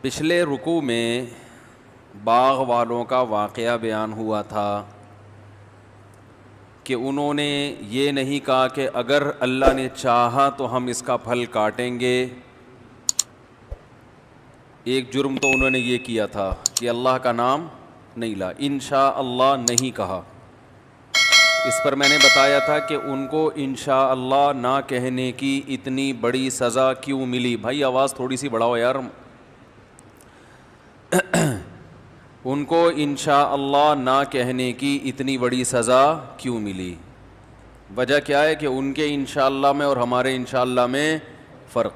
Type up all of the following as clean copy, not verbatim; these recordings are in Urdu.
پچھلے رکوع میں باغ والوں کا واقعہ بیان ہوا تھا کہ انہوں نے یہ نہیں کہا کہ اگر اللہ نے چاہا تو ہم اس کا پھل کاٹیں گے. ایک جرم تو انہوں نے یہ کیا تھا کہ اللہ کا نام نہیں لا، انشاء اللہ نہیں کہا. اس پر میں نے بتایا تھا کہ ان کو انشاء اللہ نہ کہنے کی اتنی بڑی سزا کیوں ملی. بھائی آواز تھوڑی سی بڑھاؤ یار. ان کو انشاء اللہ نہ کہنے کی اتنی بڑی سزا کیوں ملی؟ وجہ کیا ہے کہ ان کے انشاء اللہ میں اور ہمارے انشاء اللہ میں فرق.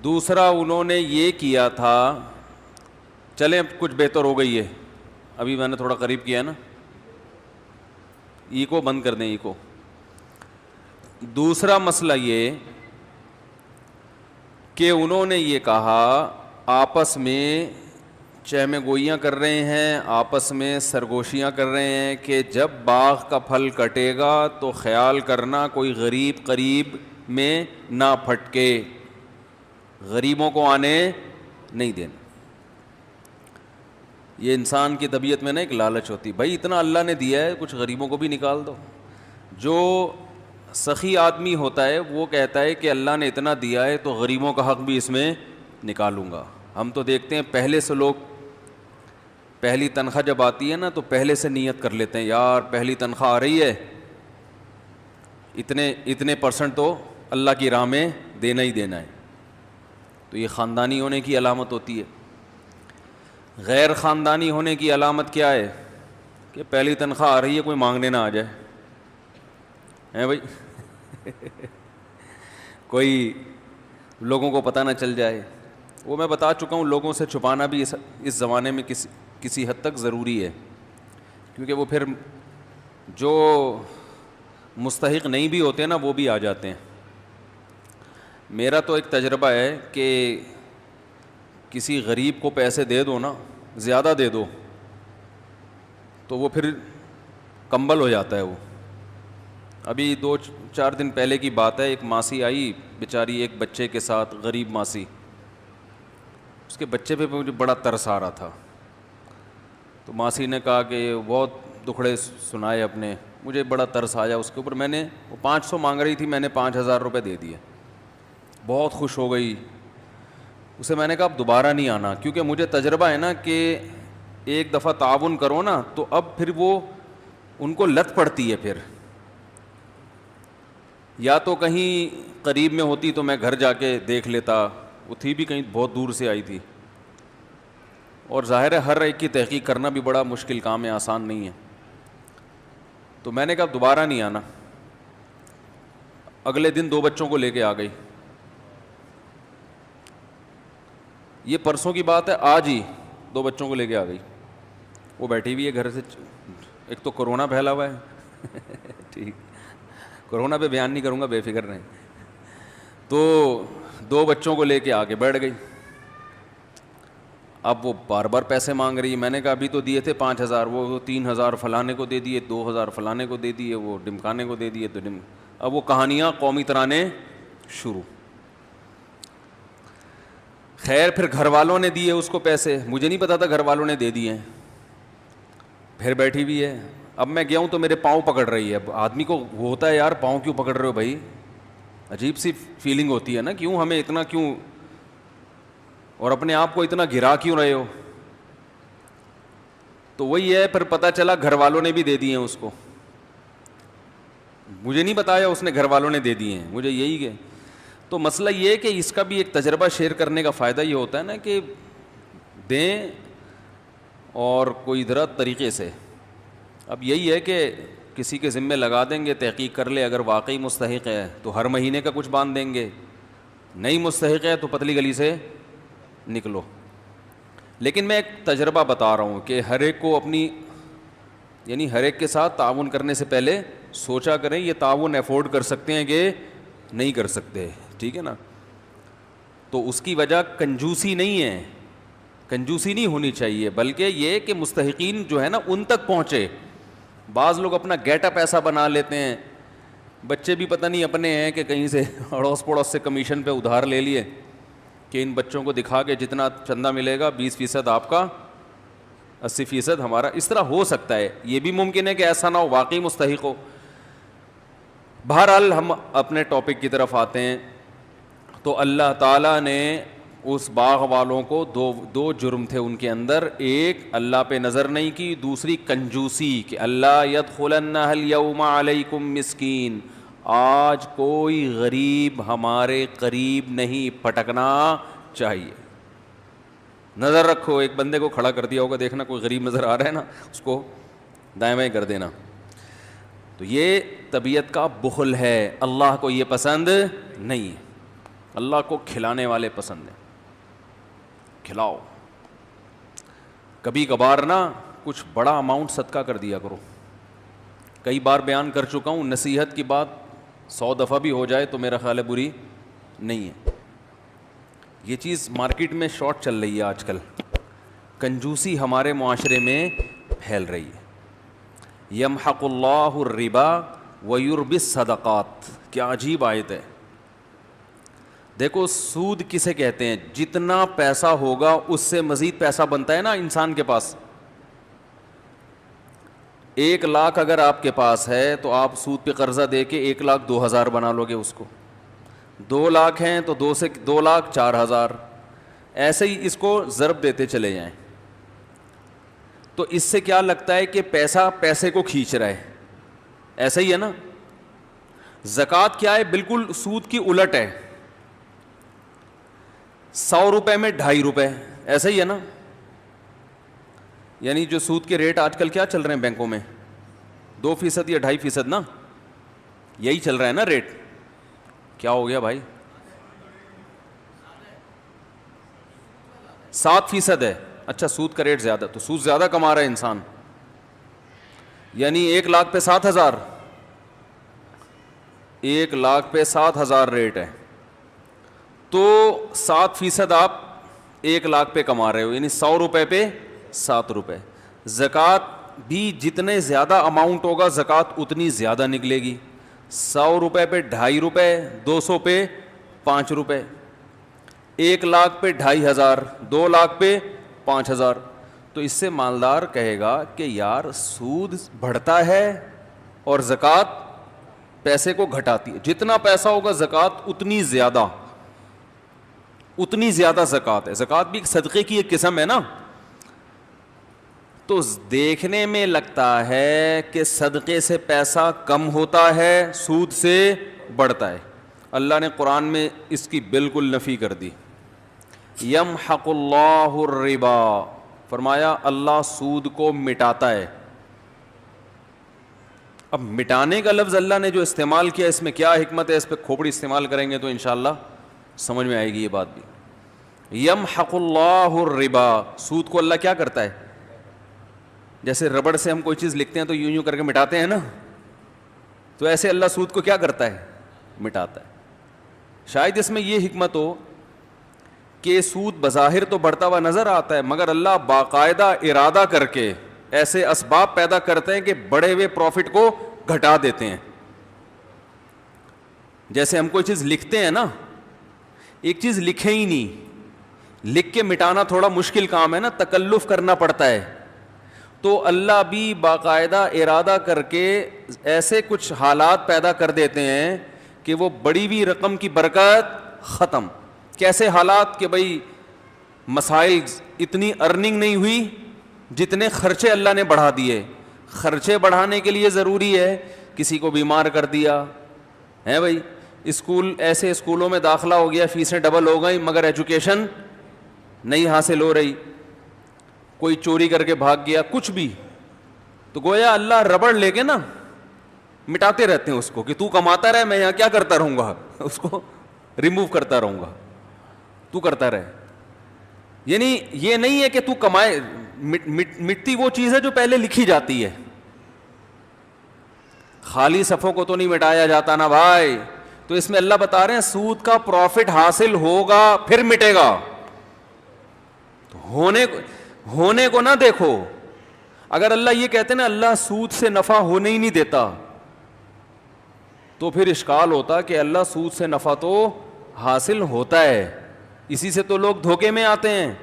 دوسرا انہوں نے یہ کیا تھا، چلیں اب کچھ بہتر ہو گئی ہے، ابھی میں نے تھوڑا قریب کیا ہے نا، ایکو بند کر دیں ایکو. دوسرا مسئلہ یہ کہ انہوں نے یہ کہا آپس میں چہمے گوئیاں کر رہے ہیں، آپس میں سرگوشیاں کر رہے ہیں کہ جب باغ کا پھل کٹے گا تو خیال کرنا کوئی غریب قریب میں نہ پھٹکے، غریبوں کو آنے نہیں دینا. یہ انسان کی طبیعت میں نا ایک لالچ ہوتی، بھائی اتنا اللہ نے دیا ہے کچھ غریبوں کو بھی نکال دو. جو سخی آدمی ہوتا ہے وہ کہتا ہے کہ اللہ نے اتنا دیا ہے تو غریبوں کا حق بھی اس میں نکالوں گا. ہم تو دیکھتے ہیں پہلے سے لوگ پہلی تنخواہ جب آتی ہے نا تو پہلے سے نیت کر لیتے ہیں، یار پہلی تنخواہ آ رہی ہے اتنے پرسنٹ تو اللہ کی راہ میں دینا ہی دینا ہے. تو یہ خاندانی ہونے کی علامت ہوتی ہے. غیر خاندانی ہونے کی علامت کیا ہے؟ کہ پہلی تنخواہ آ رہی ہے کوئی مانگنے نہ آ جائے، ہیں بھائی کوئی لوگوں کو پتہ نہ چل جائے. وہ میں بتا چکا ہوں، لوگوں سے چھپانا بھی اس زمانے میں کسی حد تک ضروری ہے، کیونکہ وہ پھر جو مستحق نہیں بھی ہوتے نا وہ بھی آ جاتے ہیں. میرا تو ایک تجربہ ہے کہ کسی غریب کو پیسے دے دو نا، زیادہ دے دو تو وہ پھر کمبل ہو جاتا ہے. وہ ابھی 2-4 دن پہلے کی بات ہے، ایک ماسی آئی بیچاری ایک بچے کے ساتھ، غریب ماسی، اس کے بچے پہ مجھے بڑا ترس آ رہا تھا. تو ماسی نے کہا کہ بہت دکھڑے سنائے اپنے، مجھے بڑا ترس آیا اس کے اوپر. میں نے وہ 500 مانگ رہی تھی، میں نے 5,000 روپے دے دیے. بہت خوش ہو گئی. اسے میں نے کہا اب دوبارہ نہیں آنا، کیونکہ مجھے تجربہ ہے نا کہ ایک دفعہ تعاون کرو نا تو اب پھر وہ ان کو لت پڑتی ہے. پھر یا تو کہیں قریب میں ہوتی تو میں گھر جا کے دیکھ لیتا، وہ تھی بھی کہیں بہت دور سے آئی تھی، اور ظاہر ہے ہر ایک کی تحقیق کرنا بھی بڑا مشکل کام ہے، آسان نہیں ہے. تو میں نے کہا دوبارہ نہیں آنا. اگلے دن 2 بچوں کو لے کے آ گئی. یہ پرسوں کی بات ہے، آج ہی 2 بچوں کو لے کے آ گئی. وہ بیٹھی ہوئی ہے گھر سے، ایک تو کرونا پھیلا ہوا ہے ٹھیک، کرونا پہ بیان نہیں کروں گا، بے فکر رہیں. تو 2 بچوں کو لے کے آ کے بیٹھ گئی. اب وہ بار بار پیسے مانگ رہی ہے. میں نے کہا ابھی تو دیے تھے 5,000، وہ 3,000 فلانے کو دے دیے، 2,000 فلانے کو دے دیے، وہ ڈمکانے کو دے دیے. تو اب وہ کہانیاں قومی ترانے شروع. خیر پھر گھر والوں نے دیے اس کو پیسے، مجھے نہیں پتا تھا گھر والوں نے دے دیے ہیں. پھر بیٹھی ہوئی ہے. اب میں گیا ہوں تو میرے پاؤں پکڑ رہی ہے. اب آدمی کو وہ ہوتا ہے یار پاؤں کیوں پکڑ رہے ہو بھائی، عجیب سی فیلنگ ہوتی ہے نا، کیوں ہمیں اتنا کیوں، اور اپنے آپ کو اتنا گرا کیوں رہے ہو. تو وہی ہے، پھر پتہ چلا گھر والوں نے بھی دے دیے ہیں اس کو. مجھے نہیں بتایا اس نے گھر والوں نے دے دیے ہیں، مجھے یہی کہ تو مسئلہ یہ ہے کہ اس کا بھی ایک تجربہ شیئر کرنے کا فائدہ یہ ہوتا ہے نا کہ دیں اور کوئی درا طریقے سے. اب یہی ہے کہ کسی کے ذمے لگا دیں گے، تحقیق کر لے، اگر واقعی مستحق ہے تو ہر مہینے کا کچھ باندھ دیں گے، نہیں مستحق ہے تو پتلی گلی سے نکلو. لیکن میں ایک تجربہ بتا رہا ہوں کہ ہر ایک کو اپنی، یعنی ہر ایک کے ساتھ تعاون کرنے سے پہلے سوچا کریں یہ تعاون افورڈ کر سکتے ہیں کہ نہیں کر سکتے، ٹھیک ہے نا. تو اس کی وجہ کنجوسی نہیں ہے، کنجوسی نہیں ہونی چاہیے، بلکہ یہ کہ مستحقین جو ہے نا ان تک پہنچے. بعض لوگ اپنا گیٹ اپ ایسا بنا لیتے ہیں، بچے بھی پتہ نہیں اپنے ہیں کہ کہیں سے اڑوس پڑوس سے کمیشن پہ ادھار لے لیے کہ ان بچوں کو دکھا کے جتنا چندہ ملے گا 20% آپ کا، 80% ہمارا. اس طرح ہو سکتا ہے، یہ بھی ممکن ہے کہ ایسا نہ ہو، واقعی مستحق ہو. بہرحال ہم اپنے ٹاپک کی طرف آتے ہیں. تو اللہ تعالیٰ نے اس باغ والوں کو دو جرم تھے ان کے اندر. ایک اللہ پہ نظر نہیں کی، دوسری کنجوسی کہ اللہ یدخلنہ الیوم علیکم مسکین، آج کوئی غریب ہمارے قریب نہیں پھٹکنا چاہیے. نظر رکھو، ایک بندے کو کھڑا کر دیا ہوگا، دیکھنا کوئی غریب نظر آ رہا ہے نا، اس کو دائیں بائیں کر دینا. تو یہ طبیعت کا بخل ہے، اللہ کو یہ پسند نہیں ہے. اللہ کو کھلانے والے پسند ہیں، کھلاؤ. کبھی کبھار نا کچھ بڑا اماؤنٹ صدقہ کر دیا کرو. کئی بار بیان کر چکا ہوں، نصیحت کی بات 100 دفعہ بھی ہو جائے تو میرا خیال ہے بری نہیں ہے. یہ چیز مارکیٹ میں شارٹ چل رہی ہے آج کل، کنجوسی ہمارے معاشرے میں پھیل رہی ہے. یمحق اللہ الربا ویربی الصدقات، کیا عجیب آیت ہے. دیکھو سود کسے کہتے ہیں؟ جتنا پیسہ ہوگا اس سے مزید پیسہ بنتا ہے نا انسان کے پاس. 1 لاکھ اگر آپ کے پاس ہے تو آپ سود پہ قرضہ دے کے 1,02,000 بنا لو گے اس کو. 2 لاکھ ہیں تو 2 سے 2,04,000، ایسے ہی اس کو ضرب دیتے چلے جائیں. تو اس سے کیا لگتا ہے کہ پیسہ پیسے کو کھینچ رہا ہے، ایسا ہی ہے نا. زکوٰۃ کیا ہے؟ بالکل سود کی الٹ ہے. 100 روپے میں 2.5 روپے، ایسا ہی ہے نا. یعنی جو سود کے ریٹ آج کل کیا چل رہے ہیں بینکوں میں، 2% یا 2.5% نا، یہی چل رہا ہے نا ریٹ. کیا ہو گیا بھائی؟ 7% ہے. اچھا سود کا ریٹ زیادہ، تو سود زیادہ کما رہا ہے انسان. یعنی 1 لاکھ پہ 7,000، 1 لاکھ پہ 7,000 ریٹ ہے، تو 7% آپ 1 لاکھ پہ کما رہے ہو، یعنی 100 روپے پہ 7 روپے. زکوٰۃ بھی جتنے زیادہ اماؤنٹ ہوگا زکوٰۃ اتنی زیادہ نکلے گی. 100 روپے پہ 2.5 روپے، 200 پہ 5 روپے، 1 لاکھ پہ 2,500، 2 لاکھ پہ 5,000. تو اس سے مالدار کہے گا کہ یار سود بڑھتا ہے اور زکوٰۃ پیسے کو گھٹاتی ہے. جتنا پیسہ ہوگا زکوٰۃ اتنی زیادہ زکوٰۃ ہے. زکوٰۃ بھی صدقے کی ایک قسم ہے نا. تو دیکھنے میں لگتا ہے کہ صدقے سے پیسہ کم ہوتا ہے، سود سے بڑھتا ہے. اللہ نے قرآن میں اس کی بالکل نفی کر دی. یمحق اللہ الربا، فرمایا اللہ سود کو مٹاتا ہے. اب مٹانے کا لفظ اللہ نے جو استعمال کیا اس میں کیا حکمت ہے، اس پہ کھوپڑی استعمال کریں گے تو انشاءاللہ سمجھ میں آئے گی یہ بات بھی. یمحق اللہ الربا، سود کو اللہ کیا کرتا ہے؟ جیسے ربڑ سے ہم کوئی چیز لکھتے ہیں تو یوں کر کے مٹاتے ہیں نا، تو ایسے اللہ سود کو کیا کرتا ہے؟ مٹاتا ہے. شاید اس میں یہ حکمت ہو کہ سود بظاہر تو بڑھتا ہوا نظر آتا ہے، مگر اللہ باقاعدہ ارادہ کر کے ایسے اسباب پیدا کرتے ہیں کہ بڑے ہوئے پروفٹ کو گھٹا دیتے ہیں. جیسے ہم کوئی چیز لکھتے ہیں نا، ایک چیز لکھے ہی نہیں، لکھ کے مٹانا تھوڑا مشکل کام ہے نا، تکلف کرنا پڑتا ہے. تو اللہ بھی باقاعدہ ارادہ کر کے ایسے کچھ حالات پیدا کر دیتے ہیں کہ وہ بڑی ہوئی رقم کی برکت ختم. کیسے حالات؟ کہ بھائی مسائل اتنی ارننگ نہیں ہوئی جتنے خرچے اللہ نے بڑھا دیے. خرچے بڑھانے کے لیے ضروری ہے کسی کو بیمار کر دیا ہے بھائی، اسکول ایسے اسکولوں میں داخلہ ہو گیا، فیسیں ڈبل ہو گئی مگر ایجوکیشن نہیں حاصل ہو رہی. کوئی چوری کر کے بھاگ گیا، کچھ بھی، تو گویا اللہ ربڑ لے کے نا مٹاتے رہتے ہیں اس کو کہ تو کماتا رہے، میں یہاں کیا کرتا رہوں گا، اس کو ریموو کرتا رہوں گا، تو کرتا رہے. یعنی یہ نہیں ہے کہ تو کمائے، مٹتی وہ چیز ہے جو پہلے لکھی جاتی ہے. خالی صفوں کو تو نہیں مٹایا جاتا نا بھائی. تو اس میں اللہ بتا رہے ہیں سود کا پروفٹ حاصل ہوگا پھر مٹے گا. ہونے کو نہ دیکھو. اگر اللہ یہ کہتے نا اللہ سود سے نفع ہونے ہی نہیں دیتا، تو پھر اشکال ہوتا کہ اللہ سود سے نفع تو حاصل ہوتا ہے. اسی سے تو لوگ دھوکے میں آتے ہیں.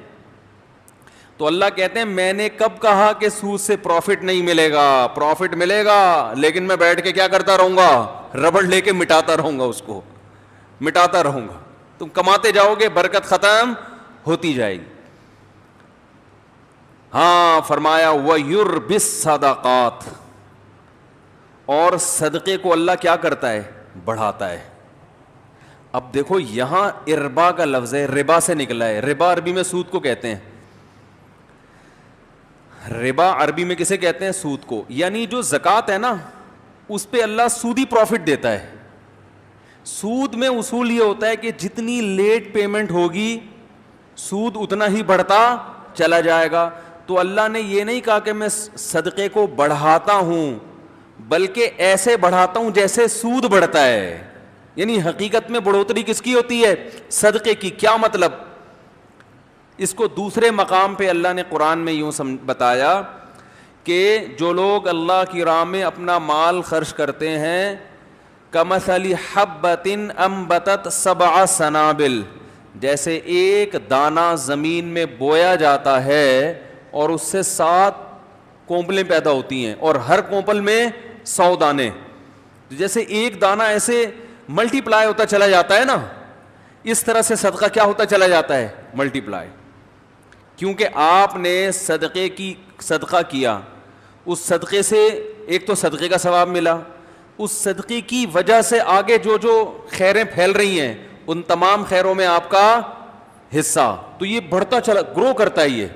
تو اللہ کہتے ہیں میں نے کب کہا کہ سود سے پروفٹ نہیں ملے گا؟ پروفٹ ملے گا، لیکن میں بیٹھ کے کیا کرتا رہوں گا؟ ربڑ لے کے مٹاتا رہوں گا، اس کو مٹاتا رہوں گا. تم کماتے جاؤ گے، برکت ختم ہوتی جائے گی. ہاں فرمایا وَيُرْبِ الصَّدَقَاتِ، اور صدقے کو اللہ کیا کرتا ہے؟ بڑھاتا ہے. اب دیکھو یہاں اربا کا لفظ ہے، ربا سے نکلا ہے. ربا عربی میں سود کو کہتے ہیں. ربا عربی میں کسے کہتے ہیں؟ سود کو. یعنی جو زکوٰۃ ہے نا، اس پہ اللہ سودی پروفٹ دیتا ہے. سود میں اصول یہ ہوتا ہے کہ جتنی لیٹ پیمنٹ ہوگی سود اتنا ہی بڑھتا چلا جائے گا. تو اللہ نے یہ نہیں کہا کہ میں صدقے کو بڑھاتا ہوں، بلکہ ایسے بڑھاتا ہوں جیسے سود بڑھتا ہے. یعنی حقیقت میں بڑھوتری کس کی ہوتی ہے؟ صدقے کی. کیا مطلب؟ اس کو دوسرے مقام پہ اللہ نے قرآن میں یوں بتایا کہ جو لوگ اللہ کی راہ میں اپنا مال خرچ کرتے ہیں، کمثل حبۃ انبتت سبع سنابل، جیسے ایک دانہ زمین میں بویا جاتا ہے اور اس سے 7 کونپلیں پیدا ہوتی ہیں، اور ہر کونپل میں 100 دانے. جیسے ایک دانہ ایسے ملٹی پلائی ہوتا چلا جاتا ہے نا، اس طرح سے صدقہ کیا ہوتا چلا جاتا ہے؟ ملٹی پلائی. کیونکہ آپ نے صدقہ کیا، اس صدقے سے ایک تو صدقے کا ثواب ملا، اس صدقے کی وجہ سے آگے جو جو خیریں پھیل رہی ہیں ان تمام خیروں میں آپ کا حصہ. تو یہ بڑھتا چلا، گرو کرتا ہے. یہ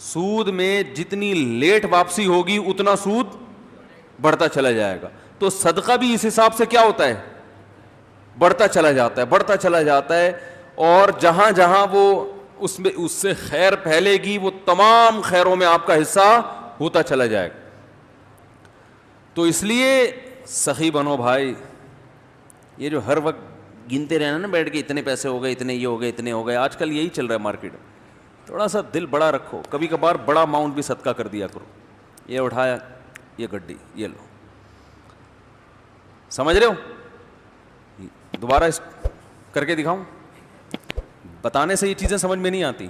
سود میں جتنی لیٹ واپسی ہوگی اتنا سود بڑھتا چلا جائے گا. تو صدقہ بھی اس حساب سے کیا ہوتا ہے؟ بڑھتا چلا جاتا ہے، بڑھتا چلا جاتا ہے. اور جہاں جہاں وہ اس سے خیر پھیلے گی وہ تمام خیروں میں آپ کا حصہ ہوتا چلا جائے گا. تو اس لیے سخی بنو بھائی. یہ جو ہر وقت گنتے رہنا نا بیٹھ کے اتنے پیسے ہو گئے، اتنے یہ ہو گئے، اتنے ہو گئے، آج کل یہی چل رہا ہے مارکیٹ میں. تھوڑا سا دل بڑا رکھو، کبھی کبھار بڑا اماؤنٹ بھی صدقہ کر دیا کرو. یہ اٹھایا، یہ گڈی، یہ لو. سمجھ رہے ہو؟ دوبارہ کر کے دکھاؤں؟ بتانے سے یہ چیزیں سمجھ میں نہیں آتی،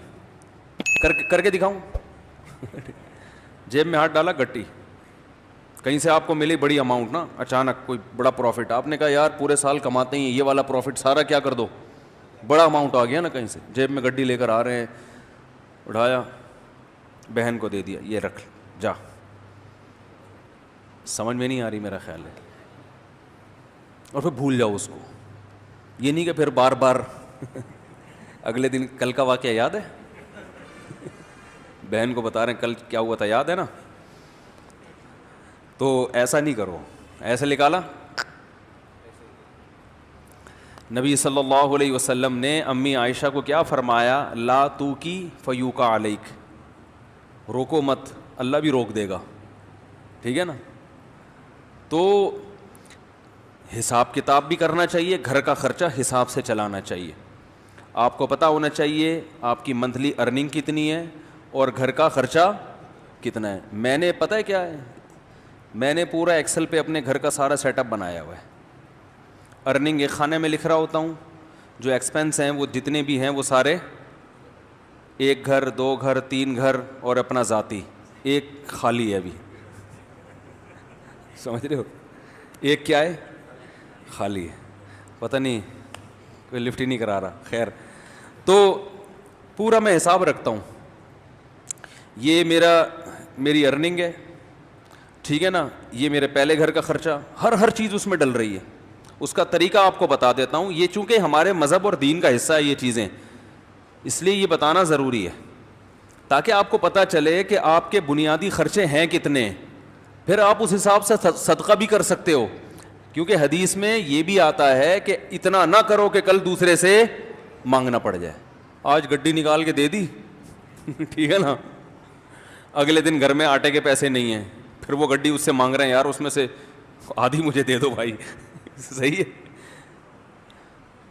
کر کے دکھاؤں؟ جیب میں ہاتھ ڈالا، گٹی کہیں سے آپ کو ملی بڑی اماؤنٹ نا، اچانک کوئی بڑا پروفٹ، آپ نے کہا یار پورے سال کماتے ہیں یہ والا پروفٹ سارا کیا کر دو، بڑا اماؤنٹ آ گیا نا کہیں سے. جیب میں گڈی لے کر آ رہے ہیں، اٹھایا، بہن کو دے دیا، یہ رکھ جا. سمجھ میں نہیں آ رہی میرا خیال ہے. اور پھر بھول جاؤ اس کو. یہ نہیں کہ پھر بار بار اگلے دن. کل کا واقعہ یاد ہے؟ بہن کو بتا رہے ہیں کل کیا ہوا تھا، یاد ہے نا؟ تو ایسا نہیں کرو. ایسے نکالا. نبی صلی اللہ علیہ وسلم نے امی عائشہ کو کیا فرمایا؟ لا تو کی فیوقع علیک، روکو مت، اللہ بھی روک دے گا. ٹھیک ہے نا؟ تو حساب کتاب بھی کرنا چاہیے، گھر کا خرچہ حساب سے چلانا چاہیے. آپ کو پتہ ہونا چاہیے آپ کی منتھلی ارننگ کتنی ہے اور گھر کا خرچہ کتنا ہے. میں نے پتہ ہے کیا ہے، میں نے پورا ایکسل پہ اپنے گھر کا سارا سیٹ اپ بنایا ہوا ہے. ارننگ ایک خانے میں لکھ رہا ہوتا ہوں، جو ایکسپینس ہیں وہ جتنے بھی ہیں وہ سارے، 1 گھر 2 گھر 3 گھر اور اپنا ذاتی ایک خالی ہے ابھی. سمجھ رہے ہو؟ ایک کیا ہے؟ خالی ہے. پتہ نہیں کوئی لفٹ ہی نہیں کرا رہا. خیر، تو پورا میں حساب رکھتا ہوں. یہ میری ارننگ ہے، ٹھیک ہے نا؟ یہ میرے پہلے گھر کا خرچہ، ہر چیز اس میں ڈل رہی ہے. اس کا طریقہ آپ کو بتا دیتا ہوں. یہ چونکہ ہمارے مذہب اور دین کا حصہ ہے یہ چیزیں، اس لیے یہ بتانا ضروری ہے تاکہ آپ کو پتہ چلے کہ آپ کے بنیادی خرچے ہیں کتنے. پھر آپ اس حساب سے صدقہ بھی کر سکتے ہو، کیونکہ حدیث میں یہ بھی آتا ہے کہ اتنا نہ کرو کہ کل دوسرے سے مانگنا پڑ جائے. آج گڈی نکال کے دے دی ٹھیک ہے نا، اگلے دن گھر میں آٹے کے پیسے نہیں ہیں، پھر وہ گڈی اس سے مانگ رہے ہیں یار اس میں سے آدھی مجھے دے دو بھائی. صحیح ہے؟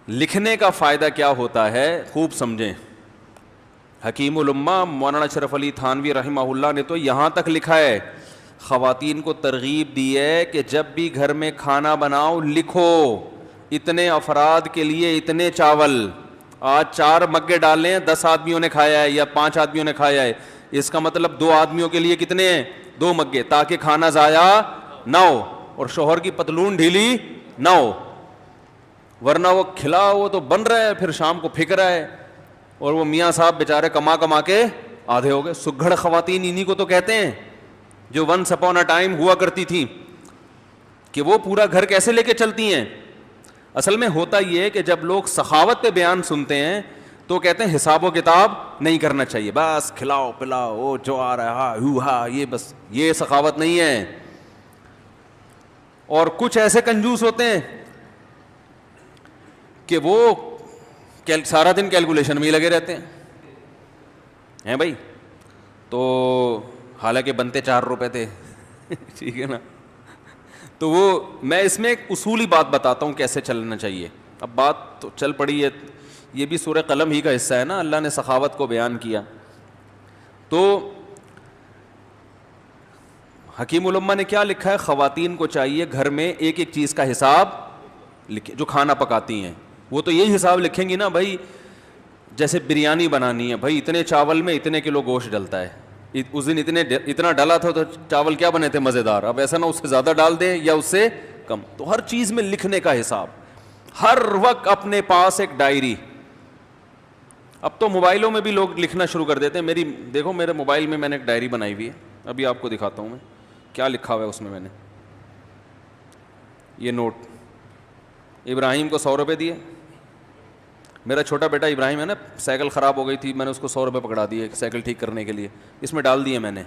لکھنے کا فائدہ کیا ہوتا ہے خوب سمجھیں. حکیم الامہ مولانا اشرف علی تھانوی رحمہ اللہ نے تو یہاں تک لکھا ہے، خواتین کو ترغیب دی ہے کہ جب بھی گھر میں کھانا بناؤ لکھو اتنے افراد کے لیے اتنے چاول، آج 4 مگے ڈالے ہیں, 10 آدمیوں نے کھایا ہے یا 5 آدمیوں نے کھایا ہے, اس کا مطلب 2 آدمیوں کے لیے کتنے ہیں, 2 مگے, تاکہ کھانا ضائع نہ ہو اور شوہر کی پتلون ڈھیلی نہ ہو, ورنہ وہ کھلا وہ تو بن رہا ہے, پھر شام کو پھک رہا ہے, اور وہ میاں صاحب بیچارے کما کما کے آدھے ہو گئے. سگھڑ خواتین انہی کو تو کہتے ہیں جو ونس اپون اے ٹائم ہوا کرتی تھیں, کہ وہ پورا گھر کیسے لے کے چلتی ہیں. اصل میں ہوتا یہ ہے کہ جب لوگ سخاوت پہ بیان سنتے ہیں تو کہتے ہیں حساب و کتاب نہیں کرنا چاہیے, بس کھلاؤ پلاؤ, وہ جو آ رہا ہے یہ بس, یہ سخاوت نہیں ہے. اور کچھ ایسے کنجوس ہوتے ہیں کہ وہ سارا دن کیلکولیشن میں ہی لگے رہتے ہیں بھائی, تو حالانکہ بنتے 4 روپے تھے ٹھیک ہے نا. تو وہ میں اس میں ایک اصولی بات بتاتا ہوں کیسے چلنا چاہیے. اب بات تو چل پڑی ہے, یہ بھی سورہ قلم ہی کا حصہ ہے نا, اللہ نے سخاوت کو بیان کیا. تو حکیم الامہ نے کیا لکھا ہے, خواتین کو چاہیے گھر میں ایک ایک چیز کا حساب لکھے, جو کھانا پکاتی ہیں وہ تو یہی حساب لکھیں گی نا بھائی, جیسے بریانی بنانی ہے بھائی اتنے چاول میں اتنے کلو گوشت ڈلتا ہے, اس دن اتنا ڈالا تھا تو چاول کیا بنے تھے مزیدار, اب ایسا نہ اس سے زیادہ ڈال دیں یا اس سے کم. تو ہر چیز میں لکھنے کا حساب, ہر وقت اپنے پاس ایک ڈائری. اب تو موبائلوں میں بھی لوگ لکھنا شروع کر دیتے ہیں. دیکھو میرے موبائل میں نے ایک ڈائری بنائی ہوئی ہے, ابھی آپ کو دکھاتا ہوں میں کیا لکھا ہوا ہے اس میں. نے یہ نوٹ, ابراہیم کو 100 روپے دیے. میرا چھوٹا بیٹا ابراہیم ہے نا, سائیکل خراب ہو گئی تھی, میں نے اس کو 100 روپے پکڑا دیے سائیکل ٹھیک کرنے کے لیے, اس میں ڈال دیے میں نے.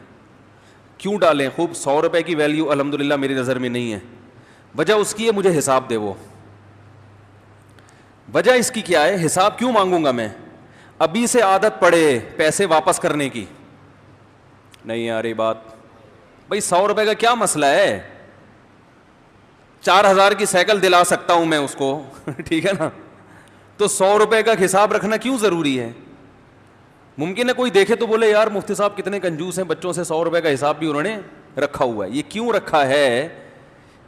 کیوں ڈالیں, خوب 100 روپے کی ویلیو الحمدللہ میری نظر میں نہیں ہے. وجہ اس کی ہے مجھے حساب دے, وہ وجہ اس کی کیا ہے, حساب کیوں مانگوں گا میں. ابھی سے عادت پڑے پیسے واپس کرنے کی. نہیں یار یہ بات بھائی 100 روپے کا کیا مسئلہ ہے, 4000 کی سائیکل دلا سکتا ہوں میں اس کو ٹھیک ہے نا. تو 100 روپے کا حساب رکھنا کیوں ضروری ہے. ممکن ہے کوئی دیکھے تو بولے یار مفتی صاحب کتنے کنجوس ہیں, بچوں سے 100 روپے کا حساب بھی انہوں نے رکھا ہوا ہے. یہ کیوں رکھا ہے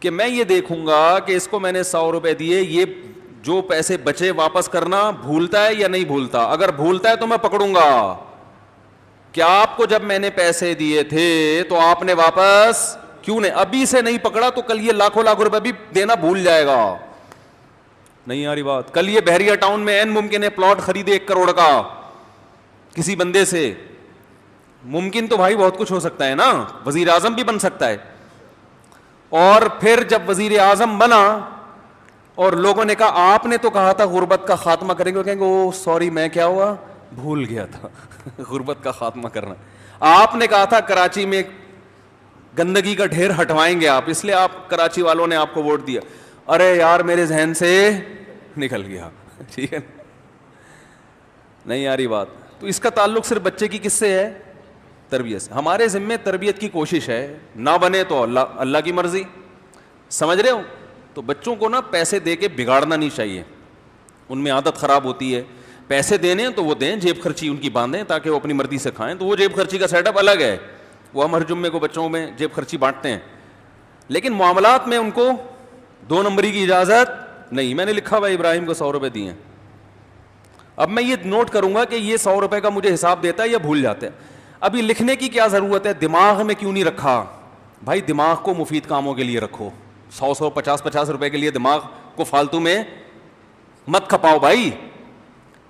کہ میں یہ دیکھوں گا کہ اس کو میں نے 100 روپے دیے, یہ جو پیسے بچے واپس کرنا بھولتا ہے یا نہیں بھولتا. اگر بھولتا ہے تو میں پکڑوں گا. کیا آپ کو جب میں نے پیسے دیے تھے تو آپ نے واپس کیوں نہیں, ابھی سے نہیں پکڑا تو کل یہ لاکھوں لاکھ روپے بھی دینا بھول جائے گا. نہیں آ رہی بات. کل یہ بحریہ ٹاؤن میں این ممکن ہے پلاٹ خریدے 1 کروڑ کا کسی بندے سے. ممکن تو بھائی بہت کچھ ہو سکتا ہے نا, وزیر اعظم بھی بن سکتا ہے. اور پھر جب وزیر اعظم بنا اور لوگوں نے کہا آپ نے تو کہا تھا غربت کا خاتمہ کریں گے, کہیں گے او سوری میں کیا ہوا بھول گیا تھا غربت کا خاتمہ کرنا. آپ نے کہا تھا کراچی میں گندگی کا ڈھیر ہٹوائیں گے آپ, اس لیے آپ کراچی والوں نے آپ کو ووٹ دیا. ارے یار میرے ذہن سے نکل گیا ٹھیک ہے, نہیں آ رہی بات. تو اس کا تعلق صرف بچے کی کس سے ہے, تربیت سے. ہمارے ذمے تربیت کی کوشش ہے, نہ بنے تو اللہ کی مرضی. سمجھ رہے ہو. تو بچوں کو نا پیسے دے کے بگاڑنا نہیں چاہیے, ان میں عادت خراب ہوتی ہے. پیسے دینے تو وہ دیں, جیب خرچی ان کی باندھیں تاکہ وہ اپنی مرضی سے کھائیں. تو وہ جیب خرچی کا سیٹ اپ الگ ہے, وہ ہم ہر جمعے کو بچوں میں جیب خرچی بانٹتے ہیں, لیکن معاملات میں ان کو 2 نمبری کی اجازت نہیں. میں نے لکھا ہوا ابراہیم کو 100 روپے دیے. اب میں یہ نوٹ کروں گا کہ یہ 100 روپے کا مجھے حساب دیتا ہے یا بھول جاتا ہے. ابھی لکھنے کی کیا ضرورت ہے, دماغ میں کیوں نہیں رکھا بھائی. دماغ کو مفید کاموں کے لیے رکھو. 100 50 روپے کے لیے دماغ کو فالتو میں مت کھپاؤ بھائی.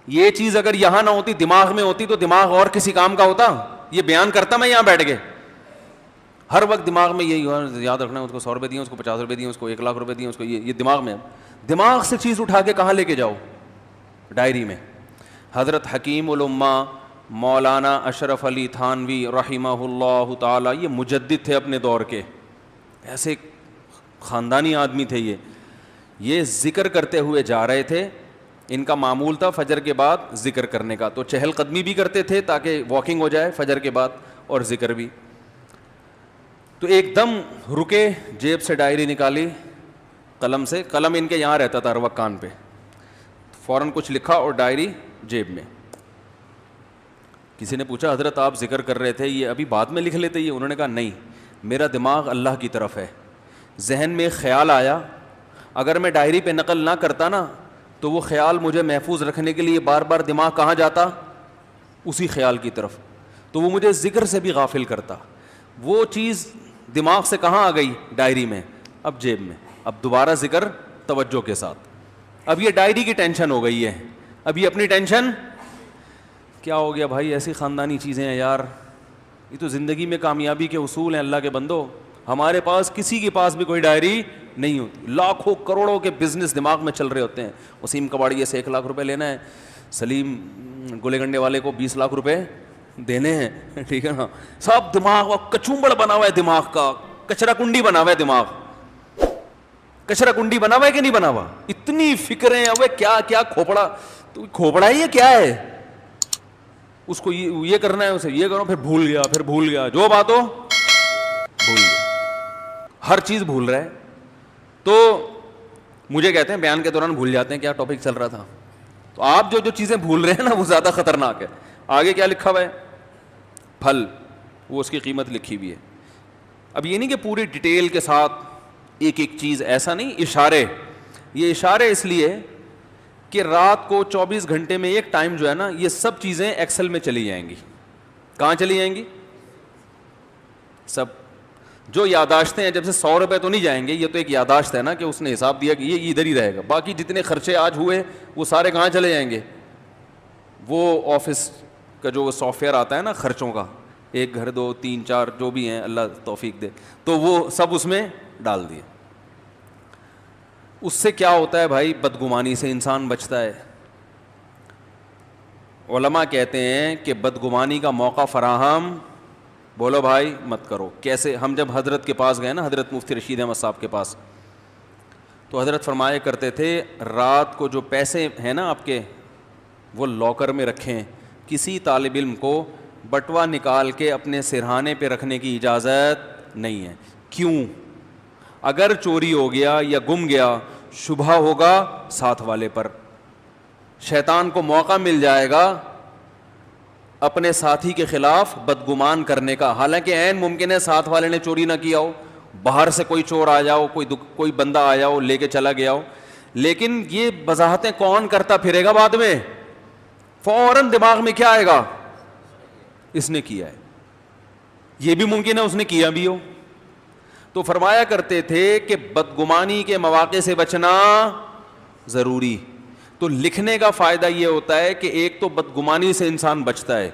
یہ چیز اگر یہاں نہ ہوتی, دماغ میں ہوتی, تو دماغ اور کسی کام کا ہوتا. یہ بیان کرتا میں یہاں بیٹھ کے, ہر وقت دماغ میں یہی یاد رکھنا ہے, اس کو 100 روپے دیے, اس کو 50 روپے دیے, اس کو 1 لاکھ روپے دیے, اس کو یہ دماغ میں. دماغ سے چیز اٹھا کے کہاں لے کے جاؤ, ڈائری میں. حضرت حکیم الامہ مولانا اشرف علی تھانوی رحمہ اللہ تعالی, یہ مجدد تھے اپنے دور کے, ایسے خاندانی آدمی تھے. یہ ذکر کرتے ہوئے جا رہے تھے. ان کا معمول تھا فجر کے بعد ذکر کرنے کا, تو چہل قدمی بھی کرتے تھے تاکہ واکنگ ہو جائے فجر کے بعد, اور ذکر بھی. تو ایک دم رکے, جیب سے ڈائری نکالی, قلم سے, قلم ان کے یہاں رہتا تھا ہر وقت کان پہ, فوراً کچھ لکھا اور ڈائری جیب میں. کسی نے پوچھا حضرت آپ ذکر کر رہے تھے, یہ ابھی بعد میں لکھ لیتے یہ؟ انہوں نے کہا نہیں, میرا دماغ اللہ کی طرف ہے. ذہن میں خیال آیا, اگر میں ڈائری پہ نقل نہ کرتا نا تو وہ خیال مجھے محفوظ رکھنے کے لیے بار بار دماغ کہاں جاتا؟ اسی خیال کی طرف. تو وہ مجھے ذکر سے بھی غافل کرتا. وہ چیز دماغ سے کہاں آ گئی؟ ڈائری میں. اب جیب میں. اب دوبارہ ذکر توجہ کے ساتھ. اب یہ ڈائری کی ٹینشن ہو گئی ہے. اب یہ اپنی ٹینشن کیا ہو گیا بھائی؟ ایسی خاندانی چیزیں ہیں یار. یہ تو زندگی میں کامیابی کے اصول ہیں اللہ کے بندو. ہمارے پاس کسی کے پاس بھی کوئی ڈائری نہیں ہوتی. لاکھوں کروڑوں کے بزنس دماغ میں چل رہے ہوتے ہیں. وسیم کباڑیے سے 1 لاکھ روپے لینا ہے, سلیم گولے گنڈے والے کو 20 لاکھ روپے دینے ہیں, ٹھیک ہے نا. سب دماغ کچومبڑ بنا ہوا ہے دماغ کا, کچرا کنڈی بنا ہوا ہے دماغ. کچرا کنڈی بنا ہوا ہے کہ نہیں بنا ہوا؟ اتنی فکریں. اب کیا کیا کھوپڑا, تو کھوپڑا ہی ہے کیا ہے؟ اس کو یہ کرنا ہے, اسے یہ کرو, پھر بھول گیا, پھر بھول گیا, جو بات ہو بھول گیا, ہر چیز بھول رہا ہے. تو مجھے کہتے ہیں بیان کے دوران بھول جاتے ہیں کیا ٹاپک چل رہا تھا. تو آپ جو چیزیں بھول رہے ہیں نا وہ زیادہ خطرناک ہے. آگے کیا لکھا ہوا ہے؟ پھل, وہ اس کی قیمت لکھی ہوئی ہے. اب یہ نہیں کہ پوری ڈیٹیل کے ساتھ ایک ایک چیز, ایسا نہیں, اشارے. یہ اشارے اس لیے کہ رات کو 24 گھنٹے میں ایک ٹائم جو ہے نا, یہ سب چیزیں ایکسل میں چلی جائیں گی. کہاں چلی جائیں گی؟ سب جو یاداشتیں ہیں, جب سے 100 روپے تو نہیں جائیں گے, یہ تو ایک یاداشت ہے نا کہ اس نے حساب دیا کہ یہ ادھر ہی رہے گا. باقی جتنے خرچے آج ہوئے وہ سارے کہاں چلے جائیں گے؟ وہ آفس کا جو سافٹ ویئر آتا ہے نا خرچوں کا, 1 گھر 2 3 4 جو بھی ہیں, اللہ توفیق دے, تو وہ سب اس میں ڈال دیے. اس سے کیا ہوتا ہے بھائی؟ بدگمانی سے انسان بچتا ہے. علماء کہتے ہیں کہ بدگمانی کا موقع فراہم, بولو بھائی, مت کرو. کیسے؟ ہم جب حضرت کے پاس گئے نا, حضرت مفتی رشید احمد صاحب کے پاس, تو حضرت فرمایا کرتے تھے رات کو جو پیسے ہیں نا آپ کے, وہ لاکر میں رکھیں. کسی طالب علم کو بٹوا نکال کے اپنے سرہانے پہ رکھنے کی اجازت نہیں ہے. کیوں؟ اگر چوری ہو گیا یا گم گیا, شبہ ہوگا ساتھ والے پر, شیطان کو موقع مل جائے گا اپنے ساتھی کے خلاف بدگمان کرنے کا. حالانکہ عین ممکن ہے ساتھ والے نے چوری نہ کیا ہو, باہر سے کوئی چور آ جاؤ, کوئی بندہ آیا ہو لے کے چلا گیا ہو, لیکن یہ وضاحتیں کون کرتا پھرے گا بعد میں؟ فوراً دماغ میں کیا آئے گا؟ اس نے کیا ہے. یہ بھی ممکن ہے اس نے کیا بھی ہو. تو فرمایا کرتے تھے کہ بدگمانی کے مواقع سے بچنا ضروری. تو لکھنے کا فائدہ یہ ہوتا ہے کہ ایک تو بدگمانی سے انسان بچتا ہے.